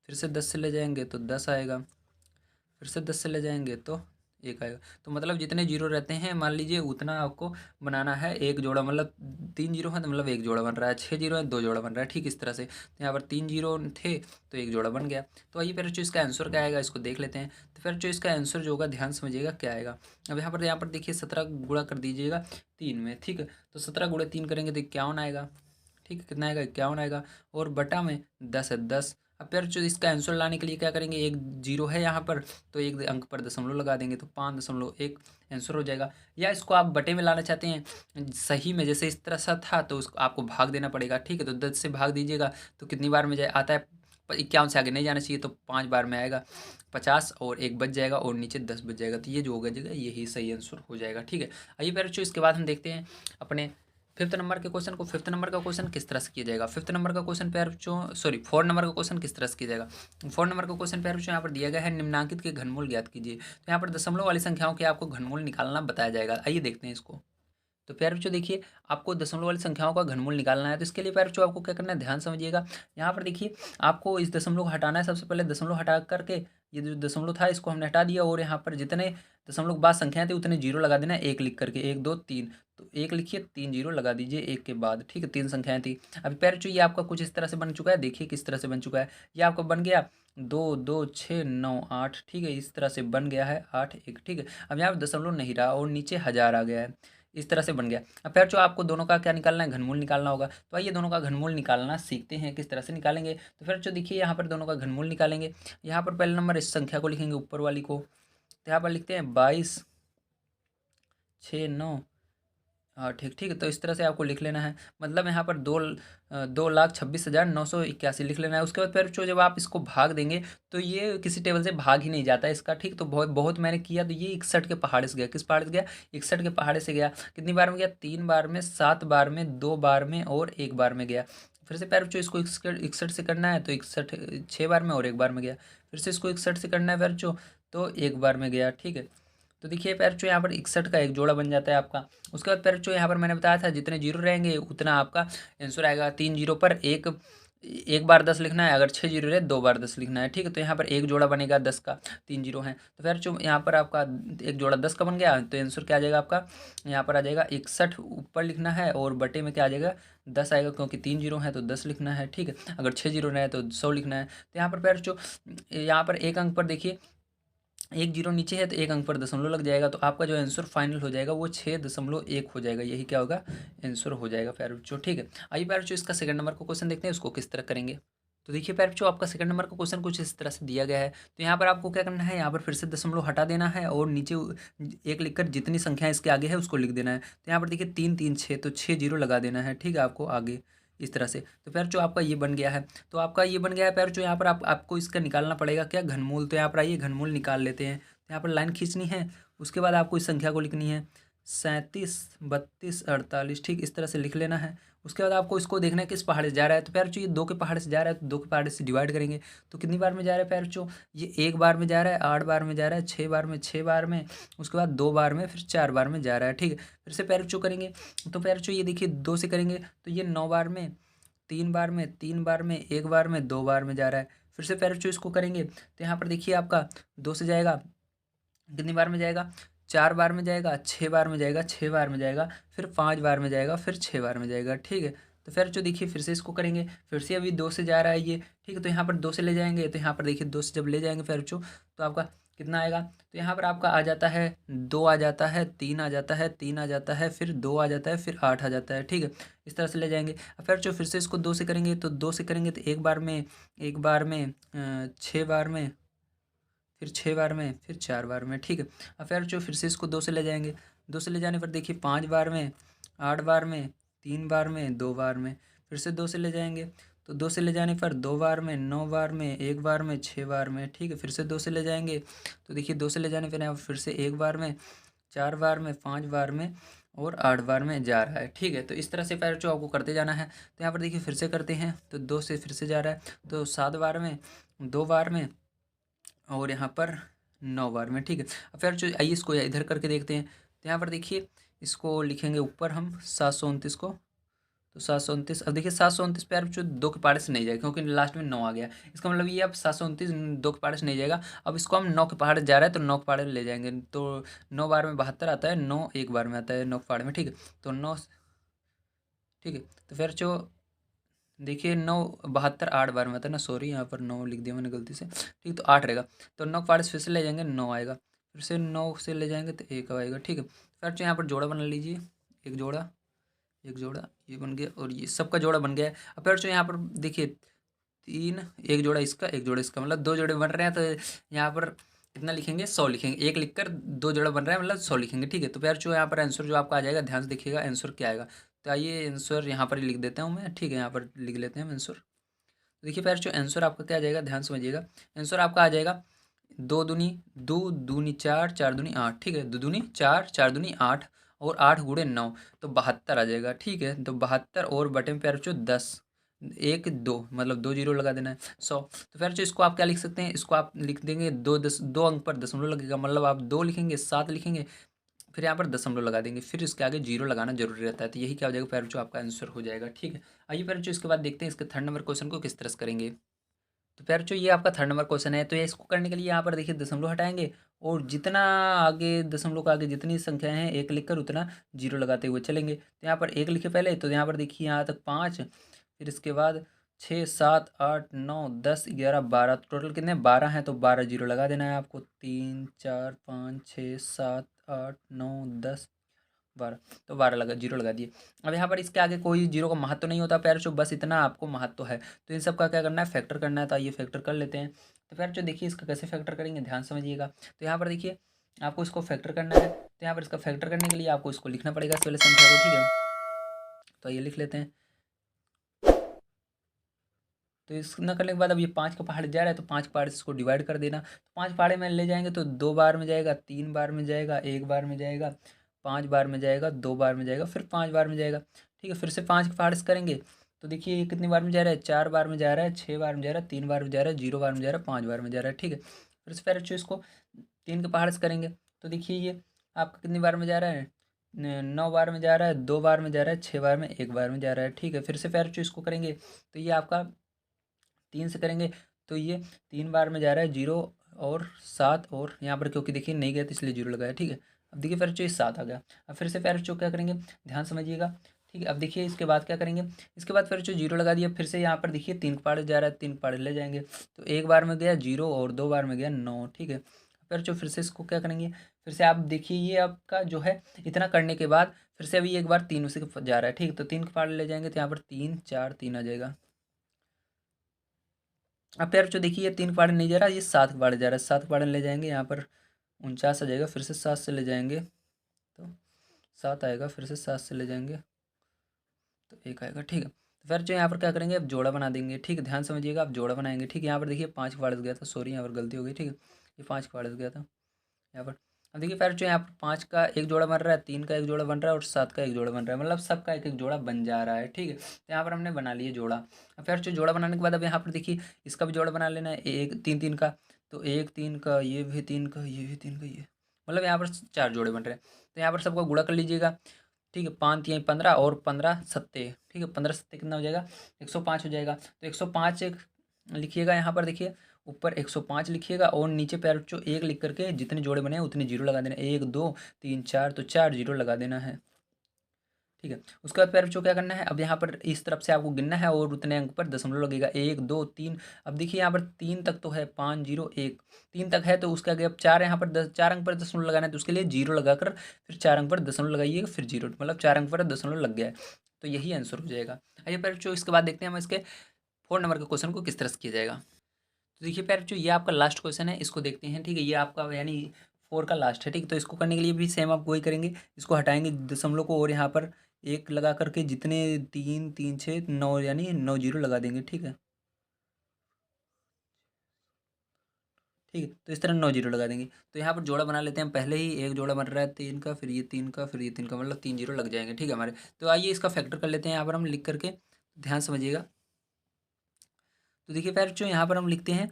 फिर से 10 से ले जाएंगे तो 10 आएगा, फिर से 10 से ले जाएंगे तो 1 आएगा। तो मतलब जितने जीरो रहते हैं मान लीजिए उतना आपको बनाना है। एक जोड़ा मतलब 3 जीरो है तो मतलब एक जोड़ा बन रहा है, 6 जीरो है 2 जोड़ा बन रहा है। ठीक इस तरह से, तो यहाँ पर 3 जीरो थे तो एक जोड़ा बन गया। तो आइए फिर जो इसका आंसर क्या आएगा इसको देख लेते हैं। तो फिर जो इसका आंसर जो होगा ध्यान समझिएगा क्या आएगा। अब यहाँ पर देखिए 17 गुणा कर दीजिएगा 3 में। ठीक है, तो 17 गुणे 3 करेंगे तो 51 आएगा। ठीक है, कितना आएगा 51 आएगा, और बटा में 10 है 10। अब फिर जो इसका आंसर लाने के लिए क्या करेंगे, एक जीरो है यहाँ पर तो एक अंक पर दशमलव लगा देंगे तो 5.1 आंसर हो जाएगा। या इसको आप बटे में लाना चाहते हैं सही में, जैसे इस तरह सा था तो उसको आपको भाग देना पड़ेगा। ठीक है, तो 10 से भाग दीजिएगा तो कितनी बार में जाए आता है, 51 से आगे नहीं जाना चाहिए तो 5 बार में आएगा 50 और 1 बच जाएगा और नीचे 10 बच जाएगा। तो ये जो होगा जगह यही सही आंसर हो जाएगा। ठीक है, आइए फिर जो इसके बाद हम देखते हैं अपने 5th नंबर के क्वेश्चन को। 5th नंबर का क्वेश्चन किस तरह से किया जाएगा। 5th नंबर का क्वेश्चन पे बच्चों 4 नंबर का क्वेश्चन किस तरह से किया जाएगा। 4 नंबर का क्वेश्चन पे बच्चों यहाँ पर दिया गया है निम्नांकित के घनमूल ज्ञात कीजिए। तो यहाँ पर दशमलव वाली संख्याओं के आपको घनमूल निकालना बताया जाएगा। आइए देखते हैं इसको। तो प्यारे बच्चों देखिए आपको दशमलव वाली संख्याओं का घनमूल निकालना है। तो इसके लिए प्यारे बच्चों आपको क्या करना है ध्यान समझिएगा। यहाँ पर देखिए आपको इस दशमलव को हटाना है। सबसे पहले दशमलव हटा करके ये जो दशमलव था इसको हमने हटा दिया और यहाँ पर जितने दशमलव के बाद संख्याएं थी उतने जीरो लगा देना है, एक लिख करके 1 2 3। तो 1 लिखिए 3 जीरो लगा दीजिए एक के बाद। ठीक है, 3 संख्याएं थी। अभी प्यारे बच्चों ये आपका कुछ इस तरह से बन चुका है, देखिए किस तरह से बन चुका है। ये आपका बन गया 2 2 6 9 8। ठीक है, इस तरह से बन गया है 8 1। ठीक है, अब यहाँ पर दशमलव नहीं रहा और नीचे 1000 आ गया है, इस तरह से बन गया। अब फिर जो आपको दोनों का क्या निकालना है, घनमूल निकालना होगा। तो आइए दोनों का घनमूल निकालना सीखते हैं किस तरह से निकालेंगे। तो फिर जो देखिए यहाँ पर दोनों का घनमूल निकालेंगे। यहाँ पर पहले नंबर इस संख्या को लिखेंगे ऊपर वाली को, तो यहाँ पर लिखते हैं 22 6 9। हाँ ठीक ठीक है, तो इस तरह से आपको लिख लेना है। मतलब यहाँ पर 2,26,981 लिख लेना है। उसके बाद फिर जो जब आप इसको भाग देंगे तो ये किसी टेबल से भाग ही नहीं जाता है इसका। ठीक, तो बहुत बहुत मैंने किया तो ये 61 के पहाड़े से गया। किस पहाड़े से गया, 61 के पहाड़े से गया। कितनी बार में गया, 3 बार में, 7 बार में, 2 बार में और 1 बार में गया। फिर से पैर जो इसको 61 से करना है तो 61 6 बार में और 1 बार में गया। फिर से इसको 61 से करना है पैर जो, तो 1 बार में गया। ठीक है, तो देखिए पैर बच्चों यहाँ पर 61 का एक जोड़ा बन जाता है आपका। उसके बाद पैर बच्चों यहाँ पर मैंने बताया था जितने जीरो रहेंगे उतना आपका आंसर आएगा। 3 जीरो पर एक बार 10 लिखना है, अगर 6 जीरो रहे 2 बार 10 लिखना है, ठीक है। तो यहाँ पर एक जोड़ा बनेगा 10 का, 3 जीरो हैं तो फिर जो यहाँ पर आपका एक जोड़ा 10 का बन गया, तो आंसर क्या आ जाएगा आपका, यहाँ पर आ जाएगा 61 ऊपर लिखना है और बटे में क्या आ जाएगा 10 आएगा, क्योंकि 3 जीरो है तो 10 लिखना है, ठीक है। अगर 6 जीरो रहे तो 100 लिखना है। तो यहाँ पर फिर जो यहाँ पर एक अंक पर देखिए एक जीरो नीचे है तो एक अंक पर दशमलव लग जाएगा, तो आपका जो आंसर फाइनल हो जाएगा वो 6.1 हो जाएगा। यही क्या होगा, आंसर हो जाएगा प्यारे बच्चों, ठीक है। आइए प्यारे बच्चों इसका सेकंड नंबर का क्वेश्चन देखते हैं, उसको किस तरह करेंगे। तो देखिए प्यारे बच्चों आपका सेकंड नंबर का क्वेश्चन कुछ इस तरह से दिया गया है। तो यहाँ पर आपको क्या करना है, यहाँ पर फिर से दशमलव हटा देना है और नीचे एक लिखकर जितनी संख्या इसके आगे है उसको लिख देना है। तो यहाँ पर देखिए 3 3 6, तो 6 जीरो लगा देना है, ठीक है, आपको आगे इस तरह से। तो प्यारे बच्चों आपका ये बन गया है। तो आपका ये बन गया है प्यारे बच्चों। यहाँ पर आपको इसका निकालना पड़ेगा क्या, घनमूल। तो यहाँ पर आइए घनमूल निकाल लेते हैं। यहाँ पर लाइन खींचनी है, उसके बाद आपको इस संख्या को लिखनी है 37 32 48, ठीक इस तरह से लिख लेना है। उसके बाद आपको इसको देखना है किस पहाड़ से जा रहा है। तो प्यारे बच्चों ये 2 के पहाड़ से जा रहा है, तो 2 के पहाड़ से डिवाइड करेंगे तो कितनी बार में जा रहा है प्यारे बच्चों, ये 1 बार में जा रहा है, 8 बार में जा रहा है, 6 बार में, 6 बार में, उसके बाद 2 बार में, फिर 4 बार में जा रहा है, ठीक है। फिर से प्यारे बच्चों करेंगे तो प्यारे बच्चों ये देखिए 2 से करेंगे तो ये 9 बार में, 3 बार में, 3 बार में, 1 बार में, 2 बार में जा रहा है। फिर से प्यारे बच्चों इसको करेंगे तो यहाँ पर देखिए आपका 2 से जाएगा, कितनी बार में जाएगा, 4 बार में जाएगा, 6 बार में जाएगा, 6 बार में जाएगा, फिर 5 बार में जाएगा, फिर 6 बार में जाएगा, ठीक है। तो फिर जो देखिए फिर से इसको करेंगे, फिर से अभी 2 से जा रहा है ये, ठीक है। तो यहाँ पर 2 से ले जाएंगे, तो यहाँ पर देखिए 2 से जब ले जाएंगे फिर जो तो आपका कितना आएगा, तो यहाँ पर आपका आ जाता है 2 आ जाता है, 3 आ जाता है, 3 आ जाता है, फिर 2 आ जाता है, फिर 8 आ जाता है, ठीक है। इस तरह से ले जाएंगे। अब फिर जो फिर से इसको 2 से करेंगे तो 2 से करेंगे तो एक बार में 6 बार में, फिर 6 बार में, फिर 4 बार में, ठीक है। अब फिर जो फिर से इसको 2 से ले जाएंगे, 2 से ले जाने पर देखिए 5 बार में, 8 बार में, 3 बार में, 2 बार में, फिर से 2 से ले जाएंगे तो 2 से ले जाने पर 2 बार में, 9 बार में, 1 बार में, 6 बार में, ठीक है। फिर से 2 से ले जाएंगे तो देखिए 2 से ले जाने पर यहाँ फिर से 1 बार में, 4 बार में, 5 बार में और 8 बार में जा रहा है, ठीक है। तो इस तरह से पैर जो आपको करते जाना है। तो यहाँ पर देखिए फिर से करते हैं तो 2 से फिर से जा रहा है तो 7 बार में, 2 बार में और यहाँ पर 9 बार में, ठीक है। अब फिर जो आइए इसको इधर करके देखते हैं। तो यहाँ पर देखिए इसको लिखेंगे ऊपर हम 729 को, तो 729। अब देखिए 729 पे यार जो 2 के पहाड़े से नहीं जाएगा क्योंकि लास्ट में 9 आ गया। इसका मतलब ये अब 729 2 के पहाड़े से नहीं जाएगा। अब इसको हम 9 के पहाड़े जा रहा है तो 9 के पहाड़े ले जाएंगे, तो 9 बार में 72 आता है, 9 एक बार में आता है 9 के पहाड़े में, ठीक है। तो 9, ठीक है। तो फिर जो देखिए 9 72 8 बार में आता है ना, सॉरी यहाँ पर 9 लिख दिया मैंने गलती से, ठीक है। तो 8 रहेगा तो 9 पार्ट फिर से ले जाएंगे 9 आएगा, फिर से 9 से ले जाएंगे तो 1 आएगा, ठीक है। फिर जो यहाँ पर जोड़ा बना लीजिए, एक जोड़ा, एक जोड़ा, ये बन गया और ये सबका जोड़ा बन गया है। अब फिर जो यहाँ पर देखिए 3, एक जोड़ा इसका, एक जोड़ा इसका, मतलब 2 जोड़े बन रहे हैं। तो यहाँ पर कितना लिखेंगे, 100 लिखेंगे, एक लिखकर 2 जोड़ा बन रहा है मतलब 100 लिखेंगे, ठीक है। तो फिर जो यहाँ पर आंसर जो आपका आ जाएगा, ध्यान से देखिएगा आंसर क्या आएगा। तो आइए आंसर यहाँ पर ही लिख देता हूँ मैं, ठीक है। यहाँ पर लिख लेते हैं आंसर। तो देखिए फिर जो आंसर आपका क्या आ जाएगा, ध्यान समझिएगा। आंसर आपका आ जाएगा 2 दूनी 2, दूनी 4, 4 दूनी 8, ठीक है। 2 दूनी 4, 4 दूनी 8 और 8 गुणे 9 तो 72 आ जाएगा, ठीक है। तो 72 और बटे में प्यार बच्चों 10, 1 2 मतलब 2 जीरो लगा देना है 100। तो फिर जो इसको आप क्या लिख सकते हैं, इसको आप लिख देंगे 2 अंक पर दशमलव लगेगा, मतलब आप 2 लिखेंगे, 7 लिखेंगे, फिर यहाँ पर दशमलव लगा देंगे, फिर इसके आगे जीरो लगाना जरूरी रहता है। तो यही क्या हो जाएगा प्यार बच्चों, आपका आंसर हो जाएगा, ठीक है। आइए प्यार बच्चों इसके बाद देखते हैं इसके थर्ड नंबर क्वेश्चन को किस तरह से करेंगे। तो प्यारे बच्चों ये आपका थर्ड नंबर क्वेश्चन है। तो ये इसको करने के लिए यहाँ पर देखिए दशमलव हटाएंगे और जितना आगे दशमलव का आगे जितनी संख्याएं हैं एक लिखकर उतना जीरो लगाते हुए चलेंगे। तो यहाँ पर एक लिखे पहले, तो यहाँ पर देखिए यहाँ तक 5, फिर इसके बाद 6 7 8 9 10 11 12, टोटल कितने 12 हैं, तो 12 जीरो लगा देना है आपको। 3 4 5 6 7 8 9 10 12, तो 12 लगा, जीरो लगा दिए। अब यहाँ पर इसके आगे कोई जीरो का महत्व नहीं होता प्यारे बच्चों, बस इतना आपको महत्व है। तो इन सब का क्या करना है, फैक्टर करना है। तो आइए फैक्टर कर लेते हैं। तो प्यारे बच्चों देखिए इसका कैसे फैक्टर करेंगे, ध्यान समझिएगा। तो यहाँ पर देखिए आपको इसको फैक्टर करना है। तो यहाँ पर इसका फैक्टर करने के लिए आपको इसको लिखना पड़ेगा इस वाले संख्या को, ठीक है। तो ये लिख लेते हैं। तो इसको करने के बाद अब ये 5 का पहाड़ जा रहा है तो 5 पहाड़ से इसको डिवाइड कर देना। तो 5 पहाड़े में ले जाएंगे तो 2 बार में जाएगा, 3 बार में जाएगा, 1 बार में जाएगा, 5 बार में जाएगा, 2 बार में जाएगा, फिर 5 बार में जाएगा, ठीक है। फिर से 5 के पहाड़ से करेंगे तो देखिए ये कितनी बार में जा रहा है, 4 बार में जा रहा है, 6 बार में जा रहा है, 3 बार में जा रहा है, 0 बार में जा रहा है, 5 बार में जा रहा है, ठीक है। फिर से फिर इसको 3 के पहाड़ से करेंगे तो देखिए ये आपका कितनी बार में जा रहा है, 9 बार में जा रहा है, 2 बार में जा रहा है, 6 बार में, 1 बार में जा रहा है। ठीक है, फिर से पैर इसको करेंगे तो ये आपका 3 से करेंगे तो ये 3 बार में जा रहा है, 0 और 7, और यहाँ पर क्योंकि देखिए नहीं गया तो इसलिए 0 लगाया। ठीक है, अब देखिए पैर ये 7 आ गया। अब फिर से पैर क्या करेंगे, ध्यान समझिएगा। ठीक है, अब देखिए इसके बाद क्या करेंगे, इसके बाद फिर 0 लगा दिया। फिर से यहाँ पर देखिए 3 पाड़े जा रहा है, 3 पाड़े ले जाएंगे तो 1 बार में गया 0 और 2 बार में गया 9। ठीक है, फिर से इसको क्या करेंगे, फिर से आप देखिए ये आपका जो है इतना करने के बाद फिर से अभी एक बार 3 उसे जा रहा है। ठीक है, तो 3 पाड़े ले जाएंगे तो यहाँ पर 3 4 3 आ जाएगा। अब यार जो देखिए ये 3 पाड़े नहीं जा रहा, ये 7 पाड़े जा रहा है, 7 पाड़े ले जाएंगे यहाँ पर 49 आ जाएगा। फिर से 7 से ले जाएंगे तो 7 आएगा, फिर से 7 से ले जाएंगे तो 1 आएगा। ठीक है, तो फिर जो यहाँ पर क्या करेंगे, अब जोड़ा बना देंगे। ठीक है, ध्यान समझिएगा, आप जोड़ा बनाएंगे। ठीक है, यहाँ पर देखिए 5 पाड़े गया था, सॉरी यहाँ पर गलती हो गई। ठीक है, ये 5 पाड़े गया था यहाँ पर। अब देखिए फिर जो यहाँ पर 5 का एक जोड़ा बन रहा है, 3 का एक जोड़ा बन रहा है और 7 का एक जोड़ा बन रहा है, मतलब सबका एक एक जोड़ा बन जा रहा है। ठीक है, तो यहाँ पर हमने बना लिए जोड़ा। अब फिर जो जोड़ा बनाने के बाद अब यहाँ पर देखिए इसका भी जोड़ा बना लेना है, एक 3 3 का, तो 1 3 का, ये भी 3 का, ये भी 3 का, ये मतलब यहाँ पर 4 जोड़े बन रहे हैं। तो यहाँ पर सबका गुणा कर लीजिएगा। ठीक है, 5 3 15 और 15 सत्ते। ठीक है, 15 सत्ते कितना हो जाएगा, 105 हो जाएगा। तो 105 एक लिखिएगा यहाँ पर, देखिए ऊपर 105 लिखिएगा और नीचे पैर जो 1 लिख करके जितने जोड़े बने हैं उतने 0 लगा देना, 1 2 3 4, तो 4 0 लगा देना है। ठीक है, उसके बाद पैर क्या करना है, अब यहाँ पर इस तरफ से आपको गिनना है और उतने अंक पर दशमलव लगेगा, 1 2 3। अब देखिए यहाँ पर 3 तक तो है, 5 0 1, 3 तक है तो उसके आगे अब 4 यहाँ पर 4 अंक पर दशमलव लगाना है, तो उसके लिए 0 लगाकर फिर 4 अंक पर दशमलव लगाइएगा, फिर 0, मतलब 4 अंक पर दशमलव लग गया है, तो यही आंसर हो जाएगा। आइए पैर इसके बाद देखते हैं हम इसके 4 नंबर के क्वेश्चन को किस तरह से किया जाएगा। तो देखिए पैर ये आपका लास्ट क्वेश्चन है, इसको देखते हैं। ठीक है, ये आपका यानी 4 का लास्ट है। ठीक, तो इसको करने के लिए भी सेम आप वही करेंगे, इसको हटाएंगे दशमलव को और यहाँ पर 1 लगा करके जितने 3 3 6 9 यानी 9 0 लगा देंगे। ठीक है, ठीक है, तो इस तरह 9 0 लगा देंगे। तो यहाँ पर जोड़ा बना लेते हैं, पहले ही एक जोड़ा बन रहा है 3 का, फिर ये 3 का, फिर ये 3 का, मतलब 3 0 लग जाएंगे। ठीक है हमारे, तो आइए इसका फैक्टर कर लेते हैं यहाँ पर हम लिख करके, ध्यान समझिएगा। तो देखिए पैर यहाँ पर हम लिखते हैं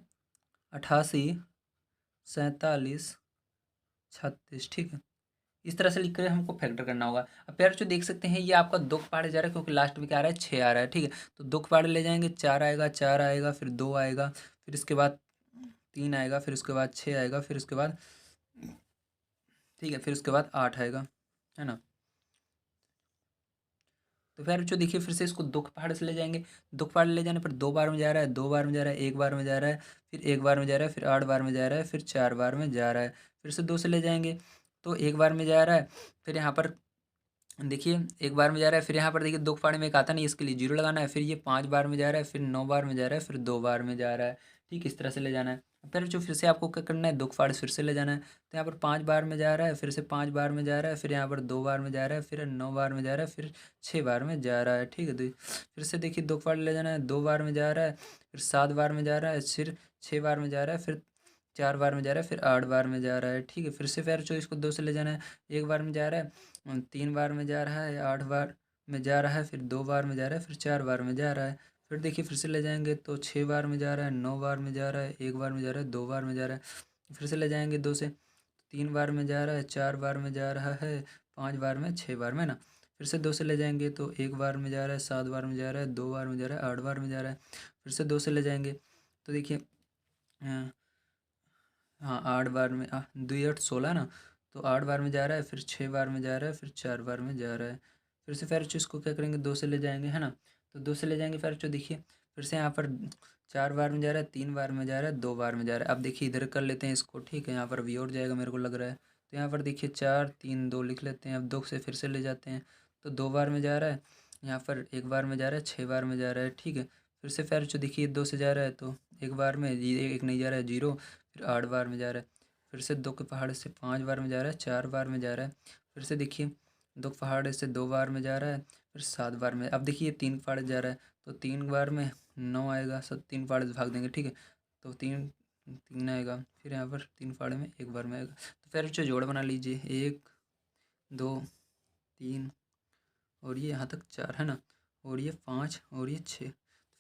88 47 36। ठीक है, इस तरह से लिख कर हमको फैक्टर करना होगा। अब पैर देख सकते हैं ये आपका 2 पहाड़े जा रहा है क्योंकि लास्ट में क्या आ रहा है, 6 आ रहा है। ठीक है, तो 2 पहाड़े ले जाएंगे, 4 आएगा, 4 आएगा, फिर 2 आएगा, फिर इसके बाद 3 आएगा, फिर उसके बाद 6 आएगा, फिर उसके बाद, ठीक है, फिर उसके बाद 8 आएगा, है ना। तो फिर देखिए फिर से इसको 2 पहाड़ से ले जाएंगे, 2 पहाड़ ले जाने पर 2 बार में जा रहा है, 2 बार में जा रहा है, 1 बार में जा रहा है, फिर 1 बार में जा रहा है, फिर 8 बार में जा रहा है, फिर 4 बार में जा रहा है। फिर से 2 से ले जाएंगे तो 1 बार में जा रहा है, फिर यहाँ पर देखिए 1 बार में जा रहा है, फिर यहाँ पर देखिए 2 पहाड़े में एक आता नहीं, इसके लिए 0 लगाना है। फिर ये 5 बार में जा रहा है, फिर 9 बार में जा रहा है, फिर 2 बार में जा रहा है। ठीक, इस तरह से ले जाना है। फिर फिर से आपको क्या करना है, 2 पहाड़ फिर से ले जाना है। तो यहाँ पर 5 बार में जा रहा है, फिर से 5 बार में जा रहा है, फिर यहाँ पर 2 बार में जा रहा है, फिर 9 बार में जा रहा है, फिर 6 बार में जा रहा है। ठीक है, तो फिर से देखिए 2 पहाड़ ले जाना है, 2 बार में जा रहा है, फिर 7 बार में जा रहा है, फिर 6 बार में जा रहा है, फिर 4 बार में जा रहा है, फिर 8 बार में जा रहा है। ठीक है, फिर से फिर इसको 2 से ले जाना है, 1 बार में जा रहा है, 3 बार में जा रहा है, 8 बार में जा रहा है, फिर 2 बार में जा रहा है, फिर 4 बार में जा रहा है। फिर देखिए फिर से ले जाएंगे तो 6 बार में जा रहा है, 9 बार में जा रहा है, 1 बार में जा रहा है, 2 बार में जा रहा है। फिर से ले जाएंगे 2 से, 3 बार में जा रहा है, 4 बार में जा रहा है, 5 बार में, 6 बार में ना। फिर से 2 से ले जाएंगे तो 1 बार में जा रहा है, 7 बार में जा रहा है, 2 बार में जा रहा है, 8 बार में जा रहा है। फिर से 2 से ले जाएंगे तो देखिए हाँ 8 बार में, 2 8 16 ना, तो 8 बार में जा रहा है, फिर 6 बार में जा रहा है, फिर 4 बार में जा रहा है। फिर से फिर इसको क्या करेंगे, 2 से ले जाएंगे, है ना। तो 2 से ले जाएंगे फिर देखिए फिर से यहाँ पर 4 बार में जा रहा है, 3 बार में जा रहा है, 2 बार में जा रहा है। अब देखिए इधर कर लेते हैं इसको। ठीक है, यहाँ पर भी और जाएगा मेरे को लग रहा है, तो यहाँ पर देखिए 4 3 2 लिख लेते हैं। अब 2 से फिर से ले जाते हैं तो 2 बार में जा रहा है, यहाँ पर 1 बार में जा रहा है, 6 बार में जा रहा है। ठीक है, फिर से फिर देखिए 2 से जा रहा है तो 1 बार में, ये 1 नहीं जा रहा है, 0, फिर 8 बार में जा रहा है। फिर से 2 के पहाड़ से 5 बार में जा रहा है, 4 बार में जा रहा है। फिर से देखिए 2 पहाड़ से 2 बार में जा रहा है, फिर 7 बार में। अब देखिए 3 पहाड़ जा रहा है तो 3 बार में 9 आएगा, सब 3 पहाड़ से भाग देंगे। ठीक है, तो 3 3 आएगा, फिर यहाँ पर 3 पहाड़ में 1 बार में आएगा। तो फिर जो जोड़ बना लीजिए, 1 2 3 और ये यहाँ तक 4 है ना, और ये 5 और ये 6।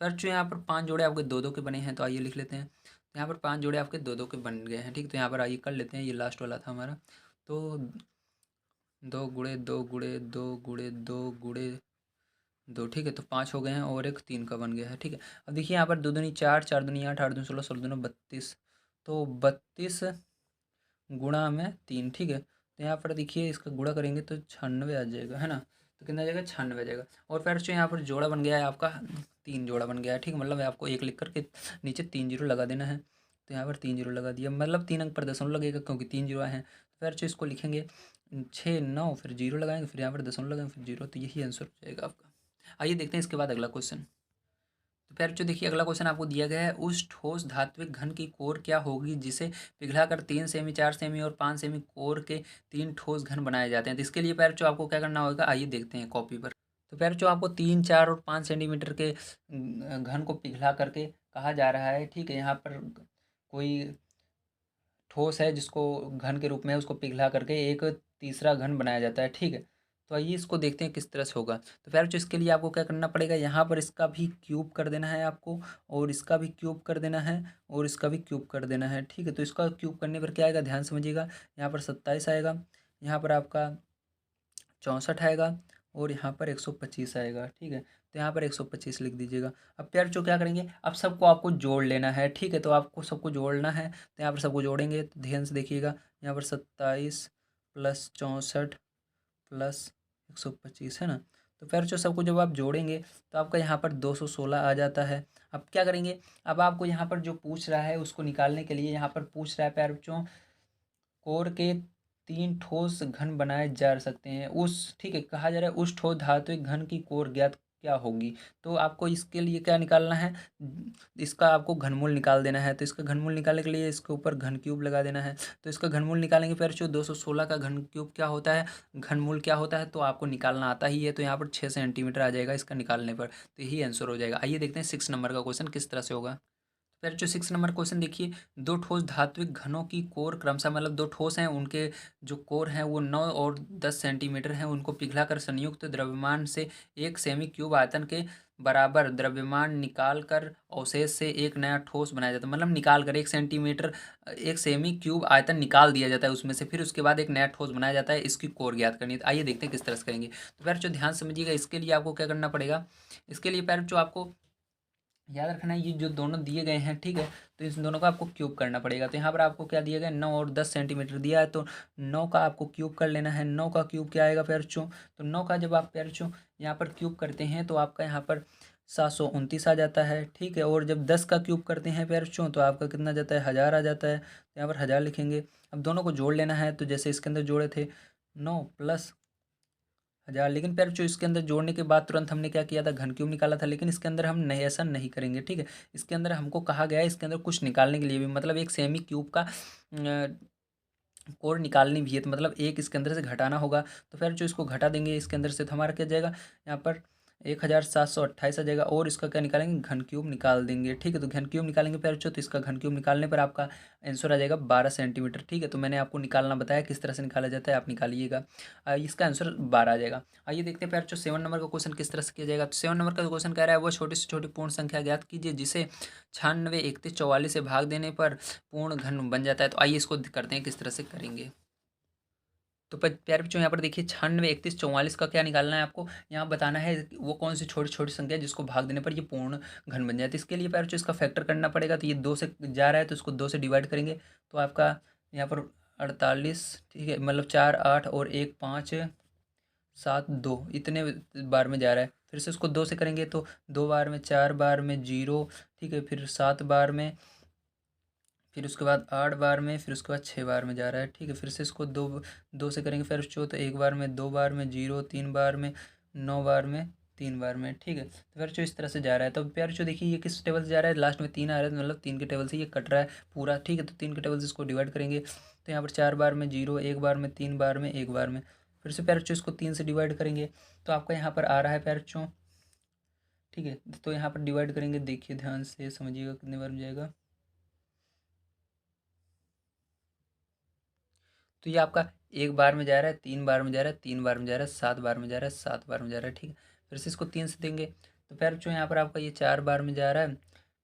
फिर जो यहाँ पर 5 जोड़े आपके 2 2 के बने हैं, तो आइए लिख लेते हैं। तो यहाँ पर 5 जोड़े आपके 2 2 के बन गए हैं। ठीक, तो यहाँ पर आइए कर लेते हैं, ये लास्ट वाला था हमारा। तो 2 ठीक है, तो 5 हो गए हैं और एक 3 का बन गया है। ठीक है, अब देखिए यहाँ पर 2 दूनी 4, 4 दूनी 8, 8 दूनी 16, 16 दूनी 32, तो 32 गुणा में 3। ठीक है, तो यहाँ पर देखिए इसका गुणा करेंगे तो 96 आ जाएगा, है ना। तो कितना आ जाएगा, 96 आ जाएगा। और फिर जो यहाँ पर जोड़ा बन गया है आपका, 3 जोड़ा बन गया है। ठीक है, मतलब आपको एक लिख करके नीचे 3 जीरो लगा देना है। तो यहाँ पर 3 जीरो लगा दिया, मतलब 3 अंक पर दशमलव लगेगा क्योंकि 3 जीरो आए हैं। फिर जो इसको लिखेंगे 6 9, फिर जीरो लगाएंगे, फिर यहाँ पर दशमलव लगाएंगे, फिर जीरो, तो यही आंसर हो जाएगा आपका। आइए देखते हैं इसके बाद अगला क्वेश्चन। तो फिर जो देखिए अगला क्वेश्चन आपको दिया गया है, उस ठोस धात्विक घन की कोर क्या होगी जिसे पिघलाकर 3 सेमी, 4 सेमी और 5 सेमी कोर के 3 ठोस घन बनाए जाते हैं। तो इसके लिए पैर जो आपको क्या करना होगा, आइए देखते हैं कॉपी पर। तो पैर जो आपको 3, 4 और 5 सेंटीमीटर के घन को पिघला करके कहा जा रहा है। ठीक है, यहाँ पर कोई ठोस है जिसको घन के रूप में उसको पिघला करके एक तीसरा घन बनाया जाता है। ठीक है, तो आइए इसको देखते हैं किस तरह से होगा। तो फिर जो इसके लिए आपको क्या करना पड़ेगा, यहाँ पर इसका भी क्यूब कर देना है आपको, और इसका भी क्यूब कर देना है, और इसका भी क्यूब कर देना है। ठीक है, तो इसका क्यूब करने पर क्या आएगा, ध्यान समझिएगा। यहाँ पर 27 आएगा, यहाँ पर आपका 64 आएगा, और यहाँ पर 125 आएगा। ठीक है, तो यहाँ पर 125 लिख दीजिएगा। अब प्यार जो क्या करेंगे, अब सबको आपको जोड़ लेना है। ठीक है, तो आपको सबको जोड़ना है, तो यहाँ पर सबको जोड़ेंगे तो ध्यान से देखिएगा। यहाँ पर 27 प्लस 64 प्लस 125 है ना। तो फिर जो सबको जब आप जोड़ेंगे तो आपका यहाँ पर 216 आ जाता है। अब क्या करेंगे, अब आपको यहाँ पर जो पूछ रहा है उसको निकालने के लिए, यहाँ पर पूछ रहा है प्यार बच्चों, कोर के 3 ठोस घन बनाए जा सकते हैं उस, ठीक है, कहा जा रहा है उस ठोस धात्विक घन की कोर ज्ञात क्या होगी। तो आपको इसके लिए क्या निकालना है, इसका आपको घनमूल निकाल देना है। तो इसका घनमूल निकालने के लिए इसके ऊपर घन क्यूब लगा देना है। तो इसका घनमूल निकालेंगे, फिर जो 216 का घन क्यूब क्या होता है, घनमूल क्या होता है, तो आपको निकालना आता ही है। तो यहाँ पर 6 सेंटीमीटर आ जाएगा इसका निकालने पर, तो यही आंसर हो जाएगा। आइए देखते हैं 6 नंबर का क्वेश्चन किस तरह से होगा। फिर जो 6 नंबर क्वेश्चन देखिए, 2 ठोस धात्विक घनों की कोर क्रमशः, मतलब 2 ठोस हैं, उनके जो कोर हैं वो 9 और 10 सेंटीमीटर हैं, उनको पिघलाकर संयुक्त द्रव्यमान से एक सेमी क्यूब आयतन के बराबर द्रव्यमान निकाल कर अवशेष से एक नया ठोस बनाया जाता है। मतलब निकाल कर 1 सेंटीमीटर, 1 सेमी क्यूब आयतन निकाल दिया जाता है उसमें से, फिर उसके बाद एक नया ठोस बनाया जाता है। इसकी कोर ज्ञात करनी है। तो आइए देखते हैं किस तरह से करेंगे। तो फिर जो ध्यान समझिएगा, इसके लिए आपको क्या करना पड़ेगा, इसके लिए फिर जो आपको याद रखना है, ये जो दोनों दिए गए हैं, ठीक है, तो इस दोनों का आपको क्यूब करना पड़ेगा। तो यहाँ पर आपको क्या दिया गया, 9 और 10 सेंटीमीटर दिया है, तो 9 का आपको क्यूब कर लेना है। 9 का क्यूब क्या आएगा प्यारचों, तो 9 का जब आप प्यारचों यहाँ पर क्यूब करते हैं तो आपका यहाँ पर 729 आ जाता है। ठीक है, और जब 10 का क्यूब करते हैं प्यारचों तो आपका कितना जाता है, 1000 आ जाता है। तो यहाँ पर 1000 लिखेंगे। अब दोनों को जोड़ लेना है, तो जैसे इसके अंदर जोड़े थे 9 प्लस 1000, लेकिन फिर जो इसके अंदर जोड़ने के बाद तुरंत हमने क्या किया था, घन क्यूब निकाला था। लेकिन इसके अंदर हम नहीं, ऐसा नहीं करेंगे। ठीक है, इसके अंदर हमको कहा गया है इसके अंदर कुछ निकालने के लिए भी, मतलब एक सेमी क्यूब का कोर निकालनी भी है, तो मतलब एक इसके अंदर से घटाना होगा। तो फिर जो इसको घटा देंगे इसके अंदर से, तो हमारा क्या जाएगा, यहाँ पर 1728 आ जाएगा। और इसका क्या निकालेंगे, घन क्यूब निकाल देंगे। ठीक है, तो घन क्यूब निकालेंगे फिर जो, तो इसका घन क्यूब निकालने पर आपका आंसर आ जाएगा 12 सेंटीमीटर। ठीक है, तो मैंने आपको निकालना बताया किस तरह से निकाला जाता है, आप निकालिएगा। इसका आंसर 12 आ जाएगा। आइए देखते हैं फिर जो 7 नंबर का क्वेश्चन किस तरह से किया जाएगा। तो 7 नंबर का क्वेश्चन कह रहा है, वो छोटी से छोटी पूर्ण संख्या ज्ञात कीजिए जिसे 96, 31, 44 से भाग देने पर पूर्ण घन बन जाता है। तो आइए इसको करते हैं किस तरह से करेंगे। तो प्यारे बच्चों, यहाँ पर देखिए 96, 31, 44 का क्या निकालना है आपको, यहाँ बताना है वो कौन सी छोटी छोटी संख्या है जिसको भाग देने पर ये पूर्ण घन बन जाए। तो इसके लिए प्यारे बच्चों इसका फैक्टर करना पड़ेगा। तो ये 2 से जा रहा है तो इसको 2 से डिवाइड करेंगे, तो आपका यहाँ पर 48, ठीक है, मतलब 4, 8 और 1, 5, 7, 2 इतने बार में जा रहा है। फिर से उसको 2 से करेंगे तो 2 बार में, 4 बार में, 0, ठीक है, फिर 7 बार में, फिर उसके बाद 8 बार में, फिर उसके बाद 6 बार में जा रहा है। ठीक है, फिर से इसको दो दो से करेंगे फिर उसको, तो 1 बार में, 2 बार में, 0, 3 बार में, 9 बार में, 3 बार में। ठीक है, तो फिर जो इस तरह से जा रहा है। तो प्यार जो देखिए ये किस टेबल से जा रहा है, लास्ट में 3 आ रहा है, तो मतलब 3 के टेबल से ये कट रहा है पूरा। ठीक है, तो 3 के टेबल से इसको डिवाइड करेंगे, तो यहाँ पर 4 बार में 0, 1 बार में, 3 बार में, 1 बार में, फिर से प्यार इसको 3 से डिवाइड करेंगे, तो आपका यहाँ पर आ रहा है प्यार। ठीक है, तो यहाँ पर डिवाइड करेंगे, देखिए ध्यान से समझिएगा कितने बार में जाएगा। तो ये आपका 1 बार में जा रहा है, 3 बार में जा रहा है, 3 बार में जा रहा है, 7 बार में जा रहा है, 7 बार में जा रहा है। ठीक है, फिर से इसको 3 से देंगे, तो फिर जो यहाँ पर आपका ये 4 बार में जा रहा है,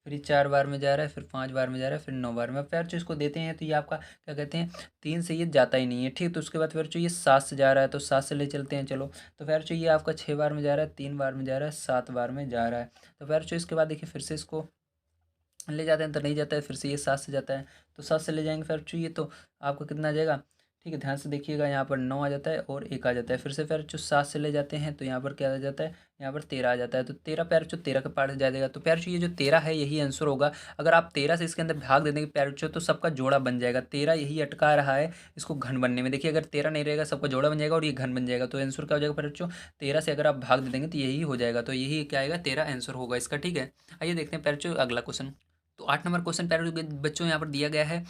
फिर ये 4 बार में जा रहा है, फिर 5 बार में जा रहा है, फिर 9 बार में। अब प्यार इसको देते हैं तो ये आपका क्या कहते हैं, 3 से ये जाता ही नहीं है, ठीक। तो उसके बाद फिर ये 7 से जा रहा है, तो 7 से ले चलते हैं चलो। तो फिर ये आपका 6 बार में जा रहा है, 3 बार में जा रहा है, 7 बार में जा रहा है। तो फिर इसके बाद देखिए फिर से इसको ले जाते हैं तो नहीं जाता है, फिर से ये 7 से जाता है, तो 7 से ले जाएंगे फिर ये तो आपका कितना आ जाएगा, ठीक है। ध्यान से देखिएगा, यहाँ पर 9 आ जाता है और 1 आ जाता है। फिर से फिर 7 से ले जाते हैं तो यहाँ पर क्या आ जाता है, यहाँ पर 13 आ जाता है। तो 13 13 के पार्ट जा देगा। तो ये जो 13 है यही आंसर होगा। अगर आप 13 से इसके अंदर भाग दे देंगे तो सबका जोड़ा बन जाएगा। 13 यही अटका रहा है इसको घन बनने में। देखिए अगर 13 नहीं रहेगा, सबका जोड़ा बन जाएगा और ये घन बन जाएगा। तो आंसर क्या हो जाएगा पैरचो, 13 से अगर आप भाग दे देंगे तो यही हो जाएगा। तो यही क्या आएगा, 13 आंसर होगा इसका, ठीक है। आइए देखते हैं पैरचो अगला क्वेश्चन। तो 8 नंबर क्वेश्चन पैरट बच्चों यहाँ पर दिया गया है,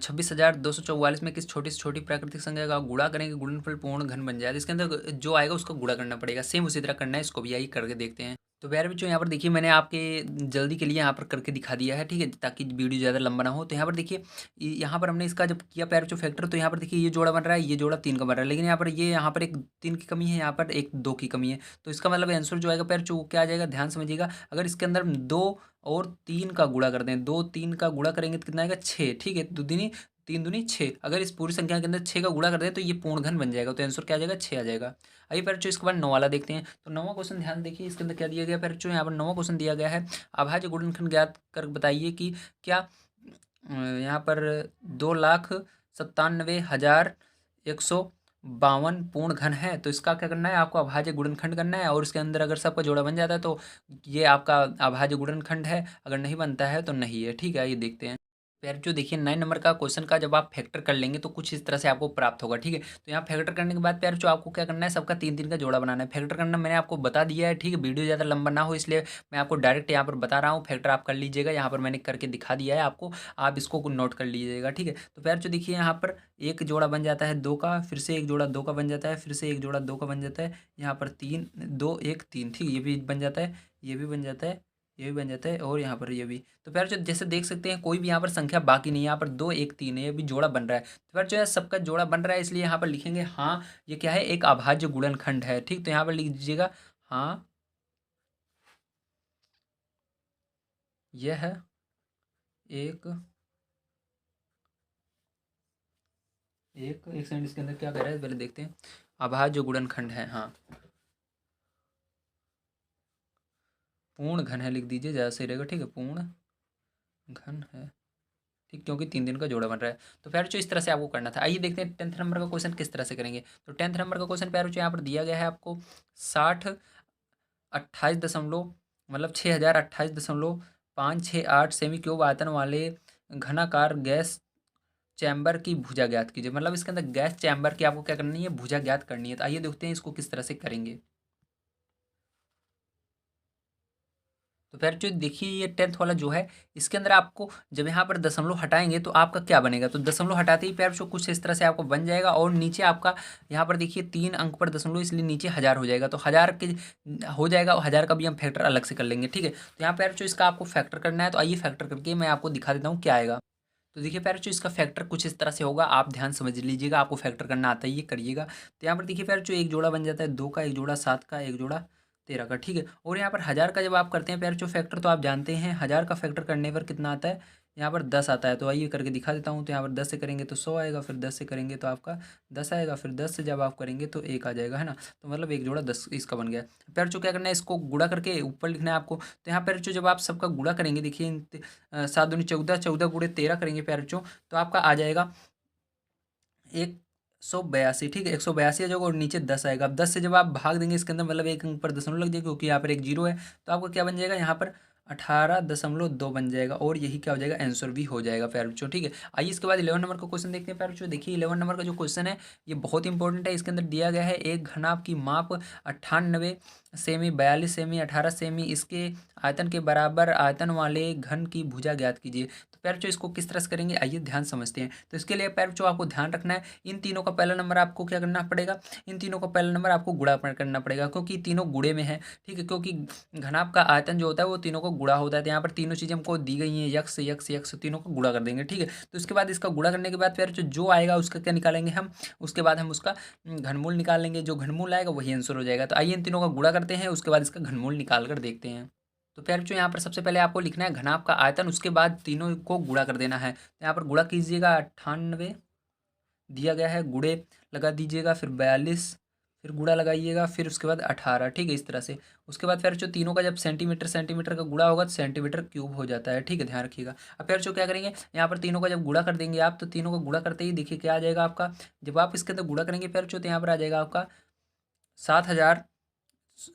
26,244 में किस छोटी से छोटी प्राकृतिक संख्या का गुणा करेंगे गुणनफल पूर्ण घन बन जाए। इसके अंदर जो आएगा उसका गुणा करना पड़ेगा, सेम उसी तरह करना है, इसको भी यही करके देखते हैं। तो प्यारे बच्चों यहाँ पर देखिए मैंने आपके जल्दी के लिए यहाँ पर करके दिखा दिया है, ठीक है, ताकि वीडियो ज़्यादा लंबा ना हो। तो यहाँ पर देखिए यहाँ पर हमने इसका जब किया प्यारे बच्चों फैक्टर, तो यहाँ पर देखिए ये जोड़ा बन रहा है, ये जोड़ा 3 का बन रहा है, लेकिन यहाँ पर एक 3 की कमी है, यहाँ पर एक 2 की कमी है। तो इसका मतलब आंसर जो आएगा प्यारे बच्चों वो क्या आ जाएगा, ध्यान समझिएगा। अगर इसके अंदर 2 और 3 का गुणा करते हैं, 2 3 का गुणा करेंगे तो कितना आएगा, 6, ठीक है। 2 दूनी 3 दूनी 6, अगर इस पूरी संख्या के अंदर 6 का गुणा कर दें तो ये पूर्ण घन बन जाएगा। तो आंसर क्या आ जाएगा, 6 आ जाएगा। आइए पैर इसके बाद 9 वाला देखते हैं। तो 9वां क्वेश्चन ध्यान देखिए, इसके अंदर क्या दिया गया पैर, यहाँ पर 9वां क्वेश्चन दिया गया है, अभाज्य गुणनखंड ज्ञात कर बताइए कि क्या यहाँ पर 2,97,152 पूर्ण घन है। तो इसका क्या करना है, आपको अभाज्य गुणनखंड करना है, और इसके अंदर अगर सबका जोड़ा बन जाता है तो ये आपका अभाज्य गुणनखंड है, अगर नहीं बनता है तो नहीं है, ठीक है। ये देखते हैं यार, जो देखिए 9 नंबर का क्वेश्चन का जब आप फैक्टर कर लेंगे तो कुछ इस तरह से आपको प्राप्त होगा, ठीक है। तो यहाँ फैक्टर करने के बाद प्यार जो आपको क्या करना है, सबका 3 3 का जोड़ा बनाना है। फैक्टर करना मैंने आपको बता दिया है, ठीक है। वीडियो ज़्यादा लंबा ना हो इसलिए मैं आपको डायरेक्ट यहाँ पर बता रहा हूँ। फैक्टर आप कर लीजिएगा, यहाँ पर मैंने करके दिखा दिया है आपको, आप इसको नोट कर लीजिएगा, ठीक है। तो प्यार जो देखिए यहाँ पर एक जोड़ा बन जाता है 2 का, फिर से एक जोड़ा 2 का बन जाता है, फिर से एक जोड़ा 2 का बन जाता है, यहाँ पर 3 2 1 3, ठीक है। ये भी बन जाता है, ये भी बन जाता है, ये भी बन जाता है, और यहाँ पर ये भी। तो फिर जो जैसे देख सकते हैं कोई भी यहाँ पर संख्या बाकी नहीं है, यहाँ पर 2 1 3 है, ये भी जोड़ा बन रहा है। तो फिर जो है सबका जोड़ा बन रहा है, इसलिए यहाँ पर लिखेंगे हाँ ये क्या है, एक अभाज्य गुणनखंड है, ठीक। तो यहाँ पर लिख दीजिएगा हाँ यह है एक एक एक सेकंड, इसके अंदर क्या कर रहा है पहले देखते हैं। अभाज्य गुणनखंड है, हाँ पूर्ण घन है लिख दीजिए, ज़्यादा सही रहेगा, ठीक है। पूर्ण घन है, ठीक, क्योंकि 3 दिन का जोड़ा बन रहा है। तो प्यारे जो इस तरह से आपको करना था। आइए देखते हैं 10th नंबर का क्वेश्चन किस तरह से करेंगे। तो 10th नंबर का क्वेश्चन प्यारे जो यहाँ पर दिया गया है आपको 60 28 दशमलव मतलब 6028.568 सेमी क्यूब आयतन वाले घनाकार गैस चैम्बर की भुजा ज्ञात कीजिए। मतलब इसके अंदर गैस चैम्बर की आपको क्या करनी है, भुजा ज्ञात करनी है। तो आइए देखते हैं इसको किस तरह से करेंगे। तो फिर जो देखिए ये 10th वाला जो है, इसके अंदर आपको जब यहाँ पर दशमलव हटाएंगे तो आपका क्या बनेगा, तो दशमलव हटाते ही पैर जो कुछ इस तरह से आपको बन जाएगा, और नीचे आपका यहाँ पर देखिए 3 अंक पर दशमलव, इसलिए नीचे 1000 हो जाएगा। तो 1000 के हो जाएगा, और 1000 का भी हम फैक्टर अलग से कर लेंगे, ठीक है। तो यहाँ पैर जो इसका आपको फैक्टर करना है, तो आइए फैक्टर करके मैं आपको दिखा देता हूँ क्या आएगा। तो देखिए पैर जो इसका फैक्टर कुछ इस तरह से होगा, आप ध्यान समझ लीजिएगा, आपको फैक्टर करना आता है ये करिएगा। तो यहाँ पर देखिए पैर जो एक जोड़ा बन जाता है 2 का, एक जोड़ा 7 का, एक जोड़ा 13 का, ठीक है। और यहाँ पर 1000 का जब आप करते हैं पैर जो फैक्टर, तो आप जानते हैं 1000 का फैक्टर करने पर कितना आता है, यहाँ पर 10 आता है। तो आइए करके दिखा देता हूँ। तो यहाँ पर 10 से करेंगे तो 100 आएगा, फिर 10 से करेंगे तो आपका 10 आएगा, फिर 10 से जब आप करेंगे तो 1 आ जाएगा, है ना। तो मतलब एक जोड़ा 10 इसका बन गया। पैर जो क्या करना है, इसको गुणा करके ऊपर लिखना है आपको। तो यहाँ पैर जो जब आप सबका गुणा करेंगे, देखिए 7 दूनी 14, 14 गुणे 13 करेंगे पैर जो, तो आपका आ जाएगा 182, ठीक है। 182 आ जाएगा, और नीचे 10 आएगा। अब 10 से जब आप भाग देंगे इसके अंदर, मतलब एक अंक पर दशमलव लग जाएगा, क्योंकि यहाँ पर एक जीरो है। तो आपको क्या बन जाएगा, यहाँ पर 18.2 बन जाएगा, और यही क्या हो जाएगा, आंसर भी हो जाएगा प्यारे बच्चों, ठीक है। आइए इसके बाद 11 नंबर का क्वेश्चन देखते हैं प्यारे बच्चों। देखिए 11 नंबर का जो क्वेश्चन है ये बहुत इंपॉर्टेंट है। इसके अंदर दिया गया है एक घनाभ की माप 98 सेमी, 42 सेमी, 18 सेमी, इसके आयतन के बराबर आयतन वाले घन की भुजा ज्ञात कीजिए। तो प्यारे बच्चों इसको किस तरह से करेंगे, आइए ध्यान समझते हैं। तो इसके लिए प्यारे बच्चों आपको ध्यान रखना है, इन तीनों का पहला नंबर आपको क्या करना पड़ेगा, इन तीनों का पहला नंबर आपको गुणा करना पड़ेगा, क्योंकि तीनों गुणे में है, ठीक है। क्योंकि घनाभ का आयतन जो होता है वो तीनों को गुणा होता है। तो यहाँ पर तीनों चीज़ें हमको दी गई हैं, यक्स यक्स यक्स, तीनों को गुणा कर देंगे, ठीक है। तो इसके बाद इसका गुणा करने के बाद फिर जो आएगा उसका क्या निकालेंगे हम, उसके बाद हम उसका घनमूल निकाल लेंगे। जो घनमूल आएगा वही आंसर हो जाएगा। तो आइए इन तीनों का गुणा करते हैं, उसके बाद इसका घनमूल निकाल कर देखते हैं। तो प्यारे बच्चों यहाँ पर सबसे पहले आपको लिखना है घनाभ का आयतन, उसके बाद तीनों को गुणा कर देना है। तो यहाँ पर गुणा कीजिएगा, 98 दिया गया है, गुणे लगा दीजिएगा, फिर 42, फिर गुणा लगाइएगा, फिर उसके बाद 18, ठीक है, इस तरह से। उसके बाद फिर जो तीनों का जब सेंटीमीटर सेंटीमीटर का गुणा होगा तो सेंटीमीटर क्यूब हो जाता है, ठीक है, ध्यान रखिएगा। अब फिर जो क्या करेंगे, यहाँ पर तीनों का जब गुणा कर देंगे आप, तो तीनों का गुणा करते ही देखिए क्या आ जाएगा आपका, जब आप इसके अंदर गुणा करेंगे फिर जो, तो यहाँ पर आ जाएगा आपका 7,000,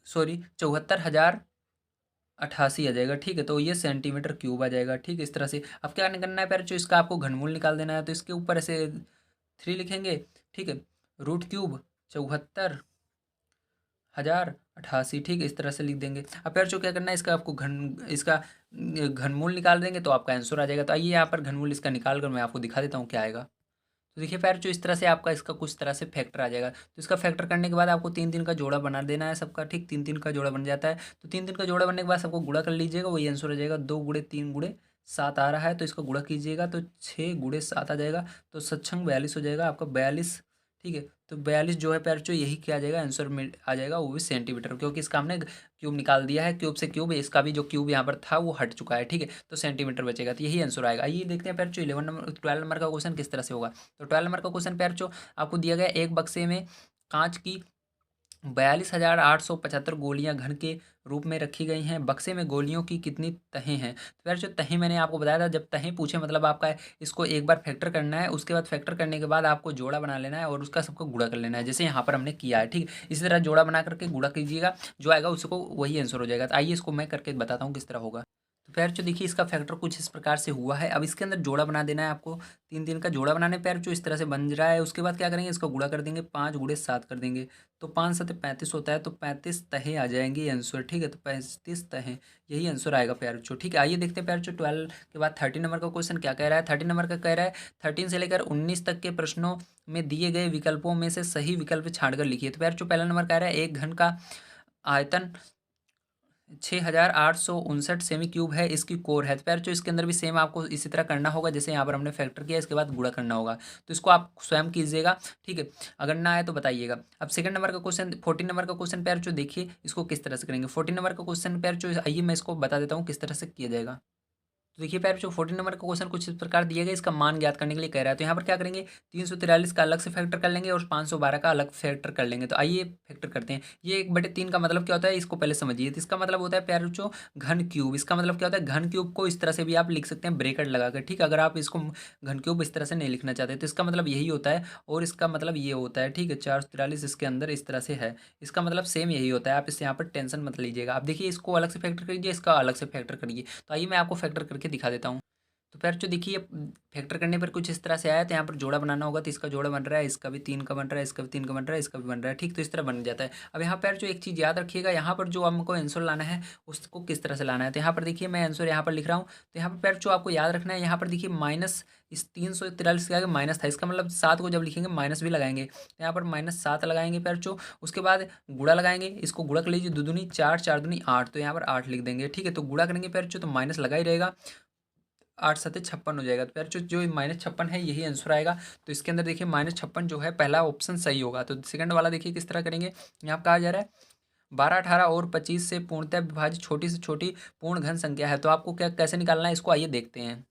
सॉरी 74,088 आ जाएगा, ठीक है। तो ये सेंटीमीटर क्यूब आ जाएगा, ठीक है, इस तरह से। अब क्या करना है, फिर जो इसका आपको घनमूल निकाल देना है, तो इसके ऊपर ऐसे 3 लिखेंगे, ठीक है, रूट क्यूब 74,088, ठीक है, इस तरह से लिख देंगे। अब फिर जो क्या करना है, इसका आपको इसका घनमूल निकाल देंगे तो आपका आंसर आ जाएगा। तो आइए यहाँ पर घनमूल इसका निकाल कर मैं आपको दिखा देता हूँ क्या आएगा। तो देखिए फिर जो इस तरह से आपका इसका कुछ तरह से फैक्टर आ जाएगा। तो इसका फैक्टर करने के बाद आपको 3-3 का जोड़ा बना देना है सबका, ठीक, 3-3 का जोड़ा बन जाता है। तो 3-3 का जोड़ा बनने के बाद सबको गुणा कर लीजिएगा, वही आंसर आ जाएगा। 2 गुणे 3 गुणे 7 आ रहा है, तो इसका गुणा कीजिएगा तो 6 गुणे 7 आ जाएगा, तो 7×6 42 हो जाएगा आपका 42, ठीक है। तो 42 जो है पैर, जो यही क्या आ जाएगा आंसर में आ जाएगा, वो भी सेंटीमीटर, क्योंकि इसका हमने क्यूब निकाल दिया है, क्यूब से क्यूब, इसका भी जो क्यूब यहाँ पर था वो हट चुका है, ठीक है, तो सेंटीमीटर बचेगा, तो यही आंसर आएगा। आइए देखते हैं पैर जो 12 नंबर का क्वेश्चन किस तरह से होगा। तो 12 नंबर का क्वेश्चन पैर जो आपको दिया गया, एक बक्से में कांच की 42,875 गोलियां घन के रूप में रखी गई हैं। बक्से में गोलियों की कितनी तहें हैं। तो फिर जो तहें मैंने आपको बताया था, जब तहें पूछे मतलब आपका इसको एक बार फैक्टर करना है, उसके बाद फैक्टर करने के बाद आपको जोड़ा बना लेना है और उसका सबको गुणा कर लेना है, जैसे यहाँ पर हमने किया है, ठीक है। इसी तरह जोड़ा बना करके गुणा कीजिएगा, जो आएगा उसको वही आंसर हो जाएगा। तो आइए इसको मैं करके बताता हूँ किस तरह होगा। तो फिर जो देखिए इसका फैक्टर कुछ इस प्रकार से हुआ है। अब इसके अंदर जोड़ा बना देना है आपको, 3-3 का जोड़ा बनाने पर जो इस तरह से बन रहा है। उसके बाद क्या करेंगे, इसका गुणा कर देंगे, 5 गुणे 7 कर देंगे, तो 5×7 = 35 होता है, तो 35 तहें आ जाएंगी आंसर, ठीक है। तो 35 तहें, यही आंसर आएगा प्यार बच्चों, ठीक है। आइए देखते हैं प्यार बच्चों 12 के बाद 13 नंबर का क्वेश्चन क्या कह रहा है। 13 नंबर का कह रहा है 13 से लेकर 19 तक के प्रश्नों में दिए गए विकल्पों में से सही विकल्प छांटकर लिखिए। तो प्यार बच्चों पहला नंबर कह रहा है एक घन का आयतन 6,859 सेमी क्यूब है, इसकी कोर है। तो प्यार जो इसके अंदर भी सेम आपको इसी तरह करना होगा, जैसे यहाँ पर हमने फैक्टर किया, इसके बाद गुणा करना होगा। तो इसको आप स्वयं कीजिएगा, ठीक है, अगर ना आए तो बताइएगा। अब सेकंड नंबर का क्वेश्चन, 14 नंबर का क्वेश्चन प्यार जो देखिए इसको किस तरह से करेंगे। 14 नंबर का क्वेश्चन प्यार जो, आइए मैं इसको बता देता हूँ किस तरह से किया जाएगा। तो देखिए प्यारे बच्चों 14 नंबर का क्वेश्चन कुछ इस प्रकार दिया गया, इसका मान ज्ञात करने के लिए कह रहा है। तो यहाँ पर क्या करेंगे, 343 का अलग से फैक्टर कर लेंगे और 512 का अलग फैक्टर कर लेंगे। तो आइए फैक्टर करते हैं। ये 1/3 का मतलब क्या होता है, इसको पहले समझिए। तो इसका मतलब होता है प्यारे बच्चों घन क्यूब। इसका मतलब क्या होता है, घन क्यूब को इस तरह से भी आप लिख सकते हैं ब्रेकेट लगाकर, ठीक है, अगर आप इसको घन क्यूब इस तरह से नहीं लिखना चाहते तो इसका मतलब यही होता है, और इसका मतलब ये होता है, ठीक है। 443 इसके अंदर इस तरह से है, इसका मतलब सेम यही होता है। आप इससे यहाँ पर टेंशन मत लीजिएगा। आप देखिए इसको अलग से फैक्टर करिए, इसका अलग से फैक्टर करिए। तो आइए मैं आपको फैक्टर करके दिखा देता हूँ। तो फिर जो देखिए फैक्टर करने पर कुछ इस तरह से आया, तो यहाँ पर जोड़ा बनाना होगा, तो इसका जोड़ा बन रहा है, इसका भी 3 का बन रहा है, इसका भी 3 का बन रहा है, इसका भी बन रहा है, ठीक। तो इस तरह बन जाता है। अब यहाँ पर जो एक चीज़ याद रखिएगा, यहाँ पर जो हमको आंसर लाना है उसको किस तरह से लाना है। तो यहाँ पर देखिए मैं आंसर यहाँ पर लिख रहा हूँ। तो यहाँ पर जो आपको याद रखना है, यहाँ पर देखिए माइनस, इस 343 के आगे माइनस था, इसका मतलब 7 को जब लिखेंगे माइनस भी लगाएंगे, तो यहाँ पर -7 लगाएंगे पैर जो। उसके बाद गुणा लगाएंगे, इसको गुणा कर लीजिए, 2 दूनी 4, 4 दूनी 8, तो यहाँ पर 8 लिख देंगे, ठीक है। तो गुणा करेंगे पैर जो, तो माइनस लगा ही रहेगा, 8×7 = 56 हो जाएगा। तो यार जो -56 है यही आंसर आएगा। तो इसके अंदर देखिए -56 जो है पहला ऑप्शन सही होगा। तो सेकंड वाला देखिए किस तरह करेंगे। यहाँ कहा जा रहा है 12, 18 और 25 से पूर्णतः विभाजित छोटी से छोटी पूर्ण घन संख्या है। तो आपको क्या कैसे निकालना है, इसको आइए देखते हैं।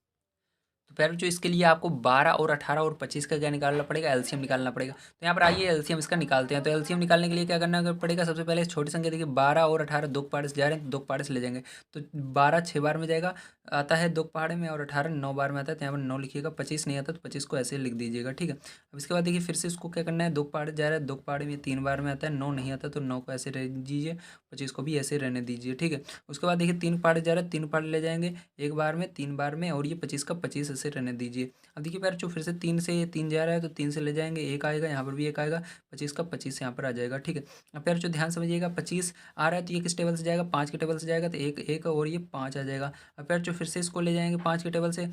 तो फिर जो इसके लिए आपको 12 और 18 और 25 का क्या निकालना पड़ेगा, एलसीएम निकालना पड़ेगा। तो यहाँ पर आइए एलसीएम इसका निकालते हैं। तो एलसीएम निकालने के लिए क्या करना पड़ेगा, सबसे पहले छोटी संख्या देखिए 12 और 18 दो पहाड़े से जा रहे हैं, तो दो पहाड़े से ले जाएंगे। तो 12 6 बार में जाएगा, आता है दो पहाड़े में, और 18 9 बार में आता है, तो यहाँ पर 9 लिखिएगा। 25 नहीं आता तो 25 को ऐसे लिख दीजिएगा, ठीक है। अब इसके बाद देखिए फिर से इसको क्या करना है, दो पहाड़े जा रहा है, दो पहाड़े में 3 बार में आता है, 9 नहीं आता तो 9 को ऐसे रह दीजिए, 25 को भी ऐसे रहने दीजिए, ठीक है। उसके बाद देखिए 3 पहाड़े जा रहा है, 3 पहाड़े ले जाएंगे एक बार में, 3 बार में, और ये 25 का 25 ऐसे रहने दीजिए। अब देखिए पैर जो फिर से 3 से 3 जा रहा है, तो 3 से ले जाएंगे, एक आएगा, यहाँ पर भी एक आएगा, 25 का 25 यहाँ पर आ जाएगा, ठीक है। अब पैर जो ध्यान समझिएगा, 25 आ रहा है तो ये किस टेबल से जाएगा, 5 के टेबल से जाएगा, तो एक एक और ये 5 आ जाएगा। अब पैर जो फिर से इसको ले जाएंगे 5 के टेबल से,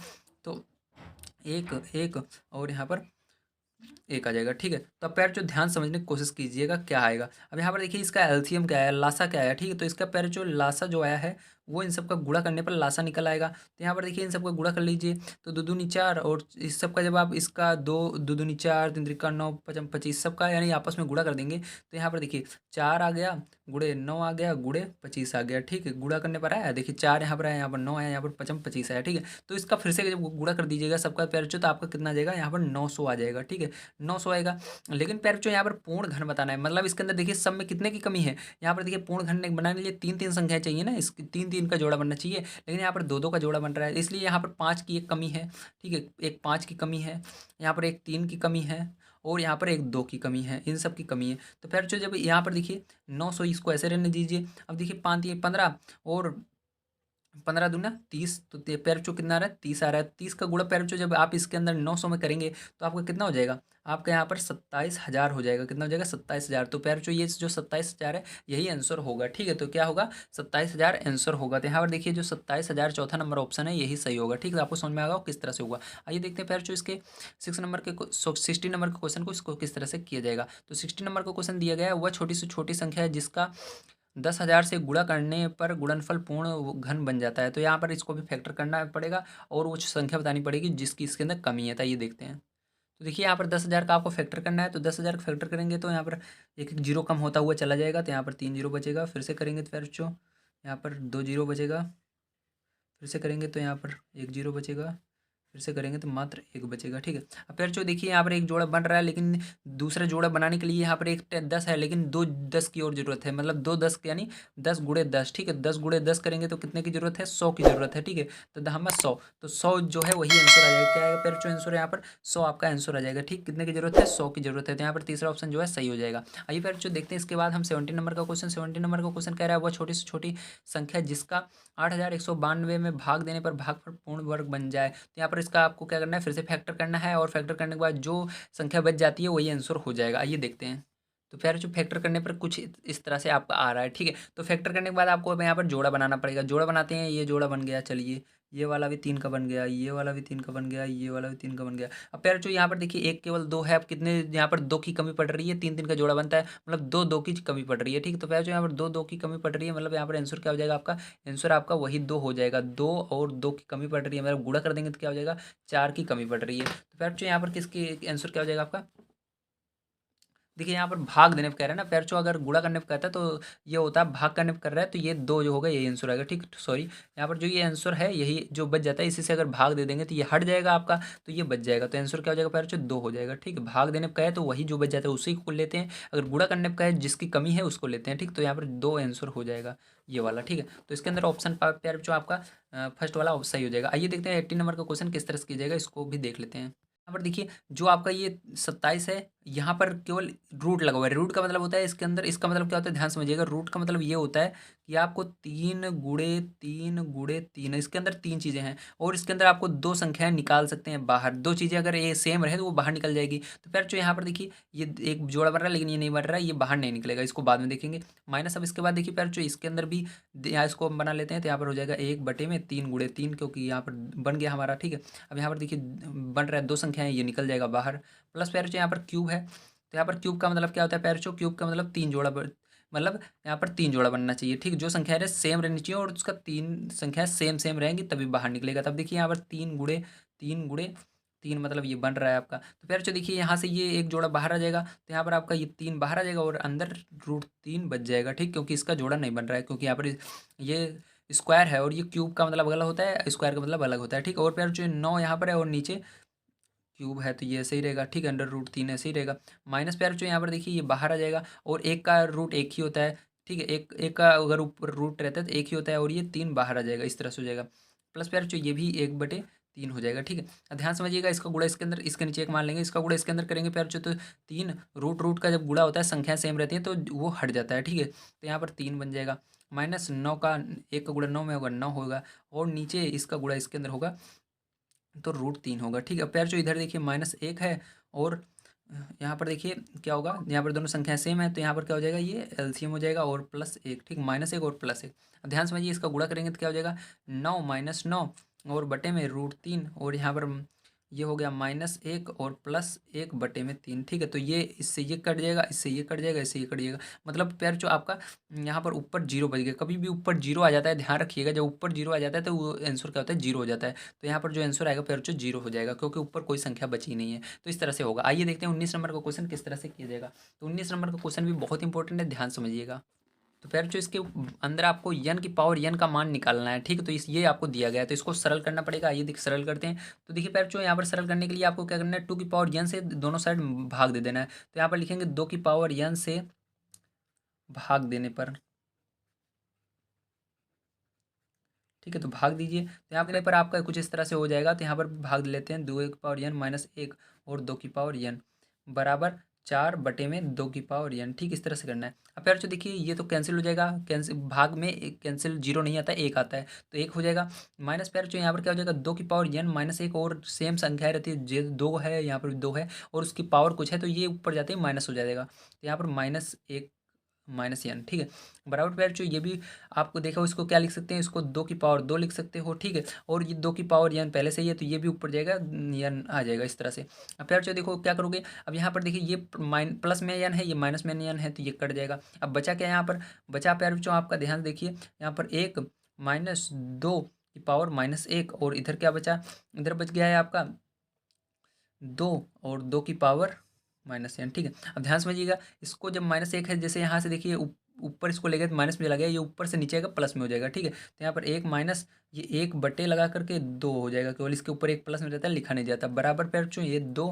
तो एक एक और यहाँ पर 1 आ जाएगा, ठीक है। तो अब पैर जो ध्यान समझने की कोशिश कीजिएगा क्या आएगा। अब यहाँ पर देखिए इसका एलसीएम क्या है, लासा क्या है, ठीक है। तो इसका पैर जो लासा जो आया है वो इन सब का गुणा करने पर लासा निकल आएगा। तो यहाँ पर देखिए इन सबका गुणा कर लीजिए, तो दो दूनी 4 और इस सब का जब आप इसका दो दूनी 4 तीन त्रिका 9 पचम 25 सबका यानी आपस में गुणा कर देंगे, तो यहाँ पर देखिए 4 आ गया गुड़े 9 आ गया गुड़े 25 आ गया, ठीक है। गुणा करने पर आया, देखिए 4 यहाँ पर आया, यहाँ पर 9 आया, यहाँ पर पचम 25 आया, ठीक है। तो इसका फिर से जब गुणा कर दीजिएगा सबका पैरचो, तो आपका कितना आ जाएगा, यहाँ पर 900 आ जाएगा, ठीक है। 900 आएगा। लेकिन पैरचो यहाँ पर पूर्ण घन बताना है, मतलब इसके अंदर देखिए सब में कितने की कमी है। यहाँ पर देखिए पूर्ण घन बनाने के लिए 3 संख्या चाहिए ना, इस 3 का जोड़ा बनना चाहिए, लेकिन यहाँ पर 2 का जोड़ा बन रहा है, इसलिए यहाँ पर 5 की एक कमी है, ठीक है। एक 5 की कमी है, यहाँ पर एक 3 की कमी है, और यहाँ पर एक 2 की कमी है, इन सब की कमी है। तो फिर जो जब यहाँ पर देखिए 900 इसको ऐसे रहने दीजिए। अब देखिए 5 ये 15 और 15 दूना 30, तो पैरचो कितना आ रहा है, 30 आ रहा है। 30 का गुणा पैरचो जब आप इसके अंदर 900 में करेंगे तो आपका कितना हो जाएगा, आपका यहाँ पर 27,000 हो जाएगा। कितना हो जाएगा, 27,000। तो पैरचो ये जो 27,000 है यही आंसर होगा, ठीक है। तो क्या होगा, 27,000 आंसर होगा। तो यहाँ पर देखिए जो 27,000 चौथा नंबर ऑप्शन है यही सही होगा, ठीक है। आपको समझ में आएगा किस तरह से होगा। आइए देखते हैं पैरचो इसके 60 नंबर के क्वेश्चन को इसको किस तरह से किया जाएगा। तो 60 नंबर का क्वेश्चन दिया गया है, वह छोटी से छोटी संख्या है जिसका 10,000 से गुणा करने पर गुणनफल पूर्ण घन बन जाता है। तो यहाँ पर इसको भी फैक्टर करना पड़ेगा और वो संख्या बतानी पड़ेगी जिसकी इसके अंदर कमी है। तो ये देखते हैं। तो देखिए यहाँ पर 10,000 का आपको फैक्टर करना है, तो 10,000 का फैक्टर करेंगे तो यहाँ पर एक एक जीरो कम होता हुआ चला जाएगा, तो यहाँ पर 3 जीरो बचेगा। फिर से करेंगे तो फिर जो यहाँ पर 2 जीरो बचेगा। फिर से करेंगे तो यहाँ पर 1 जीरो बचेगा। फिर से करेंगे तो मात्र 1 बचेगा, ठीक है। अब फिर जो देखिए यहाँ पर एक जोड़ा बन रहा है, लेकिन दूसरा जोड़ा बनाने के लिए यहाँ पर एक 10 है, लेकिन 2 10 की और जरूरत है, मतलब 2 10 यानी 10 गुड़े 10, ठीक है। 10 गुड़े 10 करेंगे तो कितने की जरूरत है, 100 की जरूरत है, ठीक है। तो हमें 100, तो 100 जो है वही आंसर आ जाएगा। क्या आएगा फिर जो आंसर है यहाँ पर 100 आपका आंसर आ जाएगा, ठीक। कितने की जरूरत है, 100 की जरूरत है। तो यहाँ पर तीसरा ऑप्शन जो है सही हो जाएगा। आइए फिर जो देखते हैं इसके बाद हम 70 नंबर का क्वेश्चन। 70 नंबर का क्वेश्चन कह रहा है, वह छोटी से छोटी संख्या जिसका 8,192 में भाग देने पर भागफल पूर्ण वर्ग बन जाए। तो यहाँ पर इसका आपको क्या करना है, फिर से फैक्टर करना है, और फैक्टर करने के बाद जो संख्या बच जाती है वही आंसर हो जाएगा। आइए देखते हैं। तो फिर जो फैक्टर करने पर कुछ इस तरह से आपका आ रहा है, ठीक है। तो फैक्टर करने के बाद आपको यहाँ पर जोड़ा बनाना पड़ेगा। जोड़ा बनाते हैं, ये जोड़ा बन गया, चलिए ये वाला भी 3 का बन गया, ये वाला भी 3 का बन गया, ये वाला भी 3 का बन गया। अब फिर जो यहाँ पर देखिए एक केवल 2 है, अब कितने यहाँ पर 2 की कमी पड़ रही है, 3 3 का जोड़ा बनता है, मतलब 2 2 की कमी पड़ रही है, ठीक है। तो फिर जो यहाँ पर 2 2 की कमी पड़ रही है, मतलब यहाँ पर आंसर क्या हो जाएगा आपका, आंसर आपका वही 2 हो जाएगा। 2 और 2 की कमी पड़ रही है, मतलब गुणा कर देंगे तो क्या हो जाएगा, 4 की कमी पड़ रही है। तो फिर जो यहाँ पर किसकी आंसर क्या हो जाएगा आपका, देखिए यहाँ पर भाग देने पे कह रहा है ना, पैरचो अगर गुणा करने पे कहता है तो ये होता है, भाग करने पे कर रहा है तो ये 2 जो होगा यही आंसर आएगा, ठीक। सॉरी, यहाँ पर जो ये आंसर है यही जो बच जाता है, इसी से अगर भाग दे देंगे तो ये हट जाएगा आपका, तो ये बच जाएगा। तो आंसर क्या हो जाएगा पैरचो, 2 हो जाएगा, ठीक। भाग देने पे कहे तो वही जो बच जाता है उसी को लेते हैं, अगर गुणा करने पे कहे जिसकी कमी है उसको लेते हैं, ठीक। तो यहाँ पर 2 आंसर हो जाएगा ये वाला, ठीक है। तो इसके अंदर ऑप्शन पैर जो आपका फर्स्ट वाला सही हो जाएगा। आइए देखते हैं 80 नंबर का क्वेश्चन किस तरह से किया जाएगा, इसको भी देख लेते हैं। यहाँ पर देखिए जो आपका ये 27 है, यहाँ पर केवल रूट लगा हुआ है। रूट का मतलब होता है इसके अंदर, इसका मतलब क्या होता है ध्यान समझिएगा। रूट का मतलब ये होता है कि आपको 3 गुणे 3 इसके अंदर 3 चीज़ें हैं, और इसके अंदर आपको 2 संख्याएं निकाल सकते हैं बाहर। 2 चीज़ें अगर ये सेम रहे तो वो बाहर निकल जाएगी। तो फिर जो यहाँ पर देखिए ये एक जोड़ा बन रहा है, लेकिन ये नहीं बन रहा है, ये बाहर नहीं निकलेगा, इसको बाद में देखेंगे। माइनस, अब इसके बाद देखिए फिर जो इसके अंदर भी यहाँ इसको हम बना लेते हैं, तो यहाँ पर हो जाएगा 1/3 क्योंकि यहाँ पर बन गया हमारा, ठीक है। अब यहाँ पर देखिए बन रहा है 2 संख्याएं, ये निकल जाएगा बाहर। प्लस पैरचो यहाँ पर क्यूब है, तो यहाँ पर क्यूब का मतलब क्या होता है पैरचो, क्यूब का मतलब 3 जोड़ा मतलब यहाँ पर 3 जोड़ा बनना चाहिए, ठीक। जो संख्या है सेम रहनी चाहिए और उसका 3 संख्या सेम सेम रहेंगी तभी बाहर निकलेगा। तब देखिए यहाँ पर 3 गुणे 3 मतलब ये बन रहा है आपका। तो पैरचो देखिए यहाँ से ये एक जोड़ा बाहर आ जाएगा, तो यहाँ पर आपका ये 3 बाहर आ जाएगा और अंदर √3 बच जाएगा, ठीक। क्योंकि इसका जोड़ा नहीं बन रहा है, क्योंकि यहाँ पर ये स्क्वायर है और ये क्यूब का मतलब अलग होता है, स्क्वायर का मतलब अलग होता है, ठीक। और पैर जो 9 यहाँ पर है और नीचे क्यूब है तो ये ऐसे ही रहेगा, ठीक है। √3 ऐसे ही रहेगा। माइनस पैर जो यहाँ पर देखिए ये बाहर आ जाएगा, और एक का रूट एक ही होता है, ठीक है। एक एक का अगर ऊपर रूट रहता है तो एक ही होता है, और ये 3 बाहर आ जाएगा, इस तरह से हो जाएगा। प्लस पैर जो ये भी 1/3 हो जाएगा, ठीक है। अब ध्यान समझिएगा, इसका गुणा इसके अंदर, इसके नीचे एक मान लेंगे, इसका गुणा इसके अंदर करेंगे पैर जो, तो 3 रूट रूट का जब गुणा होता है संख्या सेम रहती है तो वो हट जाता है, ठीक है। तो यहाँ पर 3 बन जाएगा। माइनस 9 का 1 का गुणा 9 में होगा, 9 होगा, और नीचे इसका गुणा इसके अंदर होगा तो √3 होगा, ठीक है। पैर जो इधर देखिए -1 है, और यहाँ पर देखिए क्या होगा, यहाँ पर दोनों संख्याएं सेम है तो यहाँ पर क्या हो जाएगा, ये एलसीएम हो जाएगा और +1, ठीक। -1 और +1। अब ध्यान समझिए, इसका गुणा करेंगे तो क्या हो जाएगा, 9 - 9 और बटे में √3, और यहाँ पर ये हो गया -1 और +1/3। ठीक है, तो ये इससे ये कट जाएगा, इससे ये कट जाएगा, इससे ये कट जाएगा। मतलब प्यार जो आपका यहाँ पर ऊपर जीरो बच गया। कभी भी ऊपर जीरो आ जाता है, ध्यान रखिएगा, जब ऊपर जीरो आ जाता है तो वो आंसर क्या होता है, जीरो हो जाता है। तो यहाँ पर जो आंसर आएगा प्यार जो जीरो हो जाएगा, क्योंकि ऊपर कोई संख्या बची नहीं है। तो इस तरह से होगा। आइए देखते हैं 19 नंबर का क्वेश्चन किस तरह से किया जाएगा। तो 19 नंबर का क्वेश्चन भी बहुत इंपॉर्टेंट है, ध्यान समझिएगा। तो फिर जो इसके अंदर आपको यन की पावर यन का मान निकालना है। ठीक है, तो इस ये आपको दिया गया है, तो इसको सरल करना पड़ेगा। आइए देख सरल करते हैं। तो देखिए पैर जो यहाँ पर सरल करने के लिए आपको क्या करना है, 2 की पावर यन से दोनों साइड भाग दे देना है। तो यहाँ पर लिखेंगे 2 की पावर यन से भाग देने पर, ठीक है, तो भाग दीजिए। तो यहाँ पर आपका कुछ इस तरह से हो जाएगा। तो यहाँ पर भाग लेते हैं, 2 की पावर यन -1 और 2 की पावर यन बराबर 4/2 की पावर n। ठीक, इस तरह से करना है। अब यार जो देखिए ये तो कैंसिल हो जाएगा, कैंसिल भाग में कैंसिल जीरो नहीं आता है, एक आता है, तो एक हो जाएगा। माइनस पैर जो यहाँ पर क्या हो जाएगा, 2 की पावर n -1 और सेम संख्या रहती है, जे 2 है, यहाँ पर भी 2 है और उसकी पावर कुछ है, तो ये ऊपर जाते ही माइनस हो जाएगा। तो यहाँ पर -1 -n, ठीक है, बराबर पैर जो ये भी आपको देखा हो, इसको क्या लिख सकते हैं, इसको 2 की पावर 2 लिख सकते हो। ठीक है, और ये 2 की पावर n पहले से ही है, तो ये भी ऊपर जाएगा, n आ जाएगा इस तरह से। अब यार जो देखो क्या करोगे, अब यहाँ पर देखिए ये प्लस में n है, ये माइनस में n है, तो ये कट जाएगा। अब बचा क्या यहाँ पर, बचा प्यार जो आपका ध्यान देखिए, यहाँ पर 1 -2 की पावर -1 और इधर क्या बचा, इधर बच गया है आपका 2 और 2 की पावर -n। ठीक है, अब ध्यान समझिएगा, इसको जब -1 है, जैसे यहाँ से देखिए ऊपर इसको लेकर माइनस में चला गया, ये ऊपर से नीचे आएगा प्लस में हो जाएगा। ठीक है, तो यहाँ पर एक माइनस, ये 1 बटे लगा करके 2 हो जाएगा, केवल इसके ऊपर एक प्लस में रहता है, लिखा नहीं जाता। बराबर पैर चो ये 2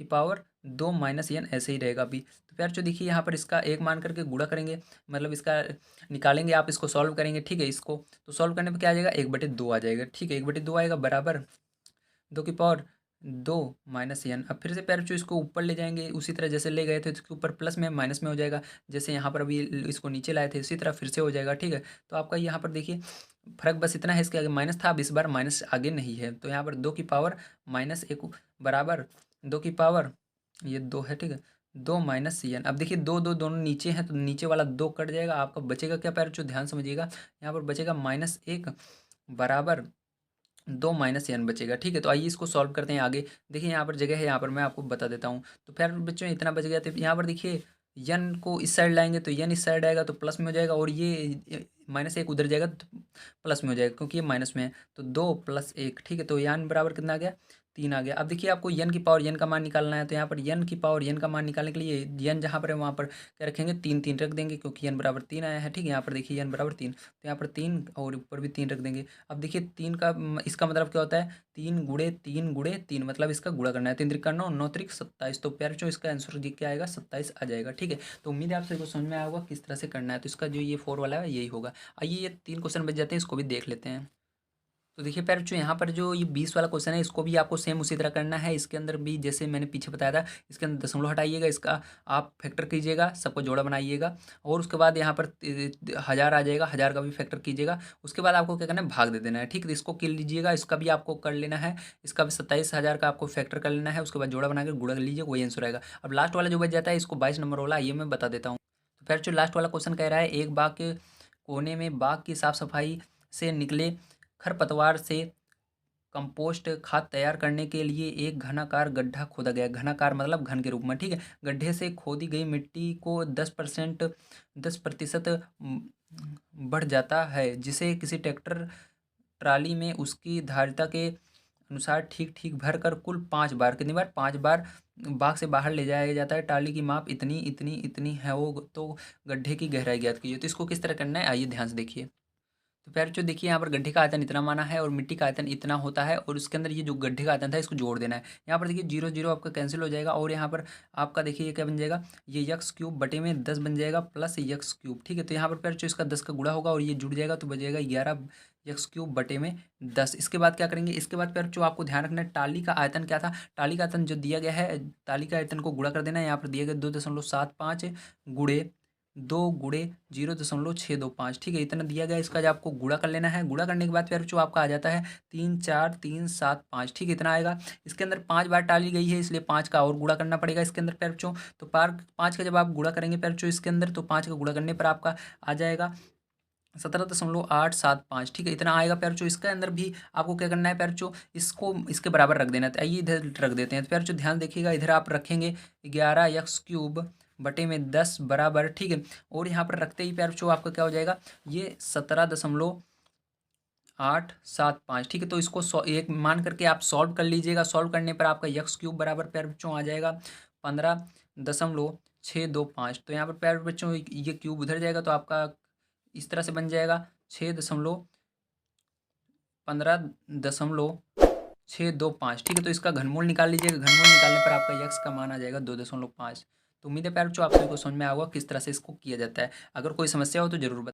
की पावर 2 -n ऐसे ही रहेगा अभी। तो पैर चो देखिए यहाँ पर इसका एक मान करके गुणा करेंगे, मतलब इसका निकालेंगे, आप इसको सॉल्व करेंगे। ठीक है, इसको तो सॉल्व करने पर क्या आ जाएगा, 1/2 आ जाएगा। ठीक है, 1/2 आएगा बराबर 2 की पावर 2 -n। अब फिर से पैर जो इसको ऊपर ले जाएंगे, उसी तरह जैसे ले गए थे, इसके ऊपर प्लस में माइनस में हो जाएगा, जैसे यहाँ पर अभी इसको नीचे लाए थे, इसी तरह फिर से हो जाएगा। ठीक है, तो आपका यहाँ पर देखिए फर्क बस इतना है, इसके आगे माइनस था, अब इस बार माइनस आगे नहीं है, तो यहाँ पर 2 की पावर -1 बराबर 2 की पावर ये 2 है। ठीक है, 2 -n। अब देखिए 2 2 दोनों नीचे हैं, तो नीचे वाला 2 कट जाएगा, आपका बचेगा क्या पैर जो, ध्यान समझिएगा, यहाँ पर बचेगा -1 बराबर 2 -n बचेगा। ठीक है, तो आइए इसको सॉल्व करते हैं आगे। देखिए यहाँ पर जगह है, यहाँ पर मैं आपको बता देता हूँ। तो फिर बच्चों इतना बच गया, तो यहाँ पर देखिए यन को इस साइड लाएंगे, तो यन इस साइड आएगा तो प्लस में हो जाएगा, और ये -1 उधर जाएगा तो प्लस में हो जाएगा, क्योंकि ये माइनस में है, तो 2 + 1। ठीक है, तो यन बराबर कितना आ गया, 3 आ गया। अब देखिए आपको यन की पावर यन का मान निकालना है, तो यहाँ पर यन की पावर यन का मान निकालने के लिए यन जहाँ पर है वहाँ पर क्या रखेंगे, 3 3 रख देंगे, क्योंकि यन बराबर 3 आया है। ठीक है, यहाँ पर देखिए यन बराबर 3, तो यहाँ पर 3 और ऊपर भी 3 रख देंगे। अब देखिए 3 का इसका मतलब क्या होता है, 3 गुणे 3 गुणे 3, मतलब इसका गुणा करना है, 3 त्रिक 9 9 त्रिक 27। तो प्यार जो इसका आंसर जी क्या आएगा, 27 आ जाएगा। ठीक है, तो उम्मीद है आप सभी को समझ में आया होगा किस तरह से करना है। तो इसका जो ये 4 वाला है यही होगा। आइए ये 3 क्वेश्चन बच जाते हैं, इसको भी देख लेते हैं। तो देखिए पैर जो यहाँ पर जो ये 20 वाला क्वेश्चन है, इसको भी आपको सेम उसी तरह करना है। इसके अंदर भी जैसे मैंने पीछे बताया था, इसके अंदर दशमलव हटाइएगा, इसका आप फैक्टर कीजिएगा, सबको जोड़ा बनाइएगा, और उसके बाद यहाँ पर 1000 आ जाएगा, 1000 का भी फैक्टर कीजिएगा। उसके बाद आपको क्या करना है, भाग दे देना है। ठीक है, तो इसको कर लीजिएगा, इसका भी आपको कर लेना है, इसका भी 27,000 का आपको फैक्टर कर लेना है। उसके बाद जोड़ा बनाकर गुणा कर लीजिए, वही आंसर आएगा। अब लास्ट वाला जो बच जाता है, इसको 22 नंबर वाला, ये मैं बता देता हूँ। तो फिर जो लास्ट वाला क्वेश्चन कह रहा है, एक बाग के कोने में बाग की साफ सफाई से निकले खरपतवार से कंपोस्ट खाद तैयार करने के लिए एक घनाकार गड्ढा खोदा गया। घनाकार मतलब घन के रूप में। ठीक है, गड्ढे से खोदी गई मिट्टी को 10% बढ़ जाता है, जिसे किसी ट्रैक्टर ट्राली में उसकी धारिता के अनुसार ठीक ठीक भर कर कुल 5 बार, कितनी बार, 5 बार बाग से बाहर ले जाया जाता है। टाली की माप इतनी इतनी इतनी है, वो तो गड्ढे की गहराई ज्ञात कीजिए। तो इसको किस तरह करना है, आइए ध्यान से देखिए। तो फिर जो देखिए यहाँ पर गड्ढे का आयतन इतना माना है और मिट्टी का आयतन इतना होता है, और उसके अंदर ये जो गड्ढे का आयतन था इसको जोड़ देना है। यहाँ पर देखिए 0 0 आपका कैंसिल हो जाएगा, और यहाँ पर आपका देखिए ये क्या बन जाएगा, ये x³ बटे में 10 बन जाएगा प्लस x³। ठीक है, तो यहाँ पर फिर जो इसका 10 का गुणा होगा और ये जुड़ जाएगा, तो बचेगा 11 x³ बटे में 10। इसके बाद क्या करेंगे, इसके बाद फिर जो आपको ध्यान रखना है, टाली का आयतन क्या था, टाली का आयतन जो दिया गया है, टाली का आयतन को गुणा कर देना है। यहाँ पर दिया गया 2.75 गुणे 2 गुणे 0.625। ठीक है, इतना दिया गया, इसका जो आपको गुणा कर लेना है। गुणा करने के बाद फिर जो आपका आ जाता है 3 4 3 7 5। ठीक है, इतना आएगा। इसके अंदर 5 बार टाली गई है, इसलिए 5 का और गुणा करना पड़ेगा इसके अंदर पैर चो। तो 5 का जब आप गुणा करेंगे पैर चो इसके अंदर, तो 5 का गुणा करने पर आपका आ जाएगा 17.875, ठीक है, इतना आएगा प्यारे बच्चों। इसके अंदर भी आपको क्या करना है प्यारे बच्चों, इसको इसके बराबर रख देना है। तो आइए इधर रख देते हैं। तो प्यारे बच्चों ध्यान देखिएगा, इधर आप रखेंगे 11x³ बटे में 10 बराबर, ठीक है। और यहाँ पर रखते ही प्यारे बच्चों आपका क्या हो जाएगा, ये 17.875, ठीक है। तो इसको एक मान करके आप सॉल्व कर लीजिएगा। सॉल्व करने पर आपका x³ बराबर प्यारे बच्चों आ जाएगा 15.625। तो यहाँ पर प्यारे बच्चों ये क्यूब उधर जाएगा तो आपका इस तरह से बन जाएगा 15.625, ठीक है। तो इसका घनमूल निकाल लीजिएगा। घनमूल निकालने पर आपका यक्स का मान आ जाएगा 2.5। तो उम्मीद है प्यारे बच्चों आप सभी को समझ में आएगा किस तरह से इसको किया जाता है। अगर कोई समस्या हो तो जरूर बताएं।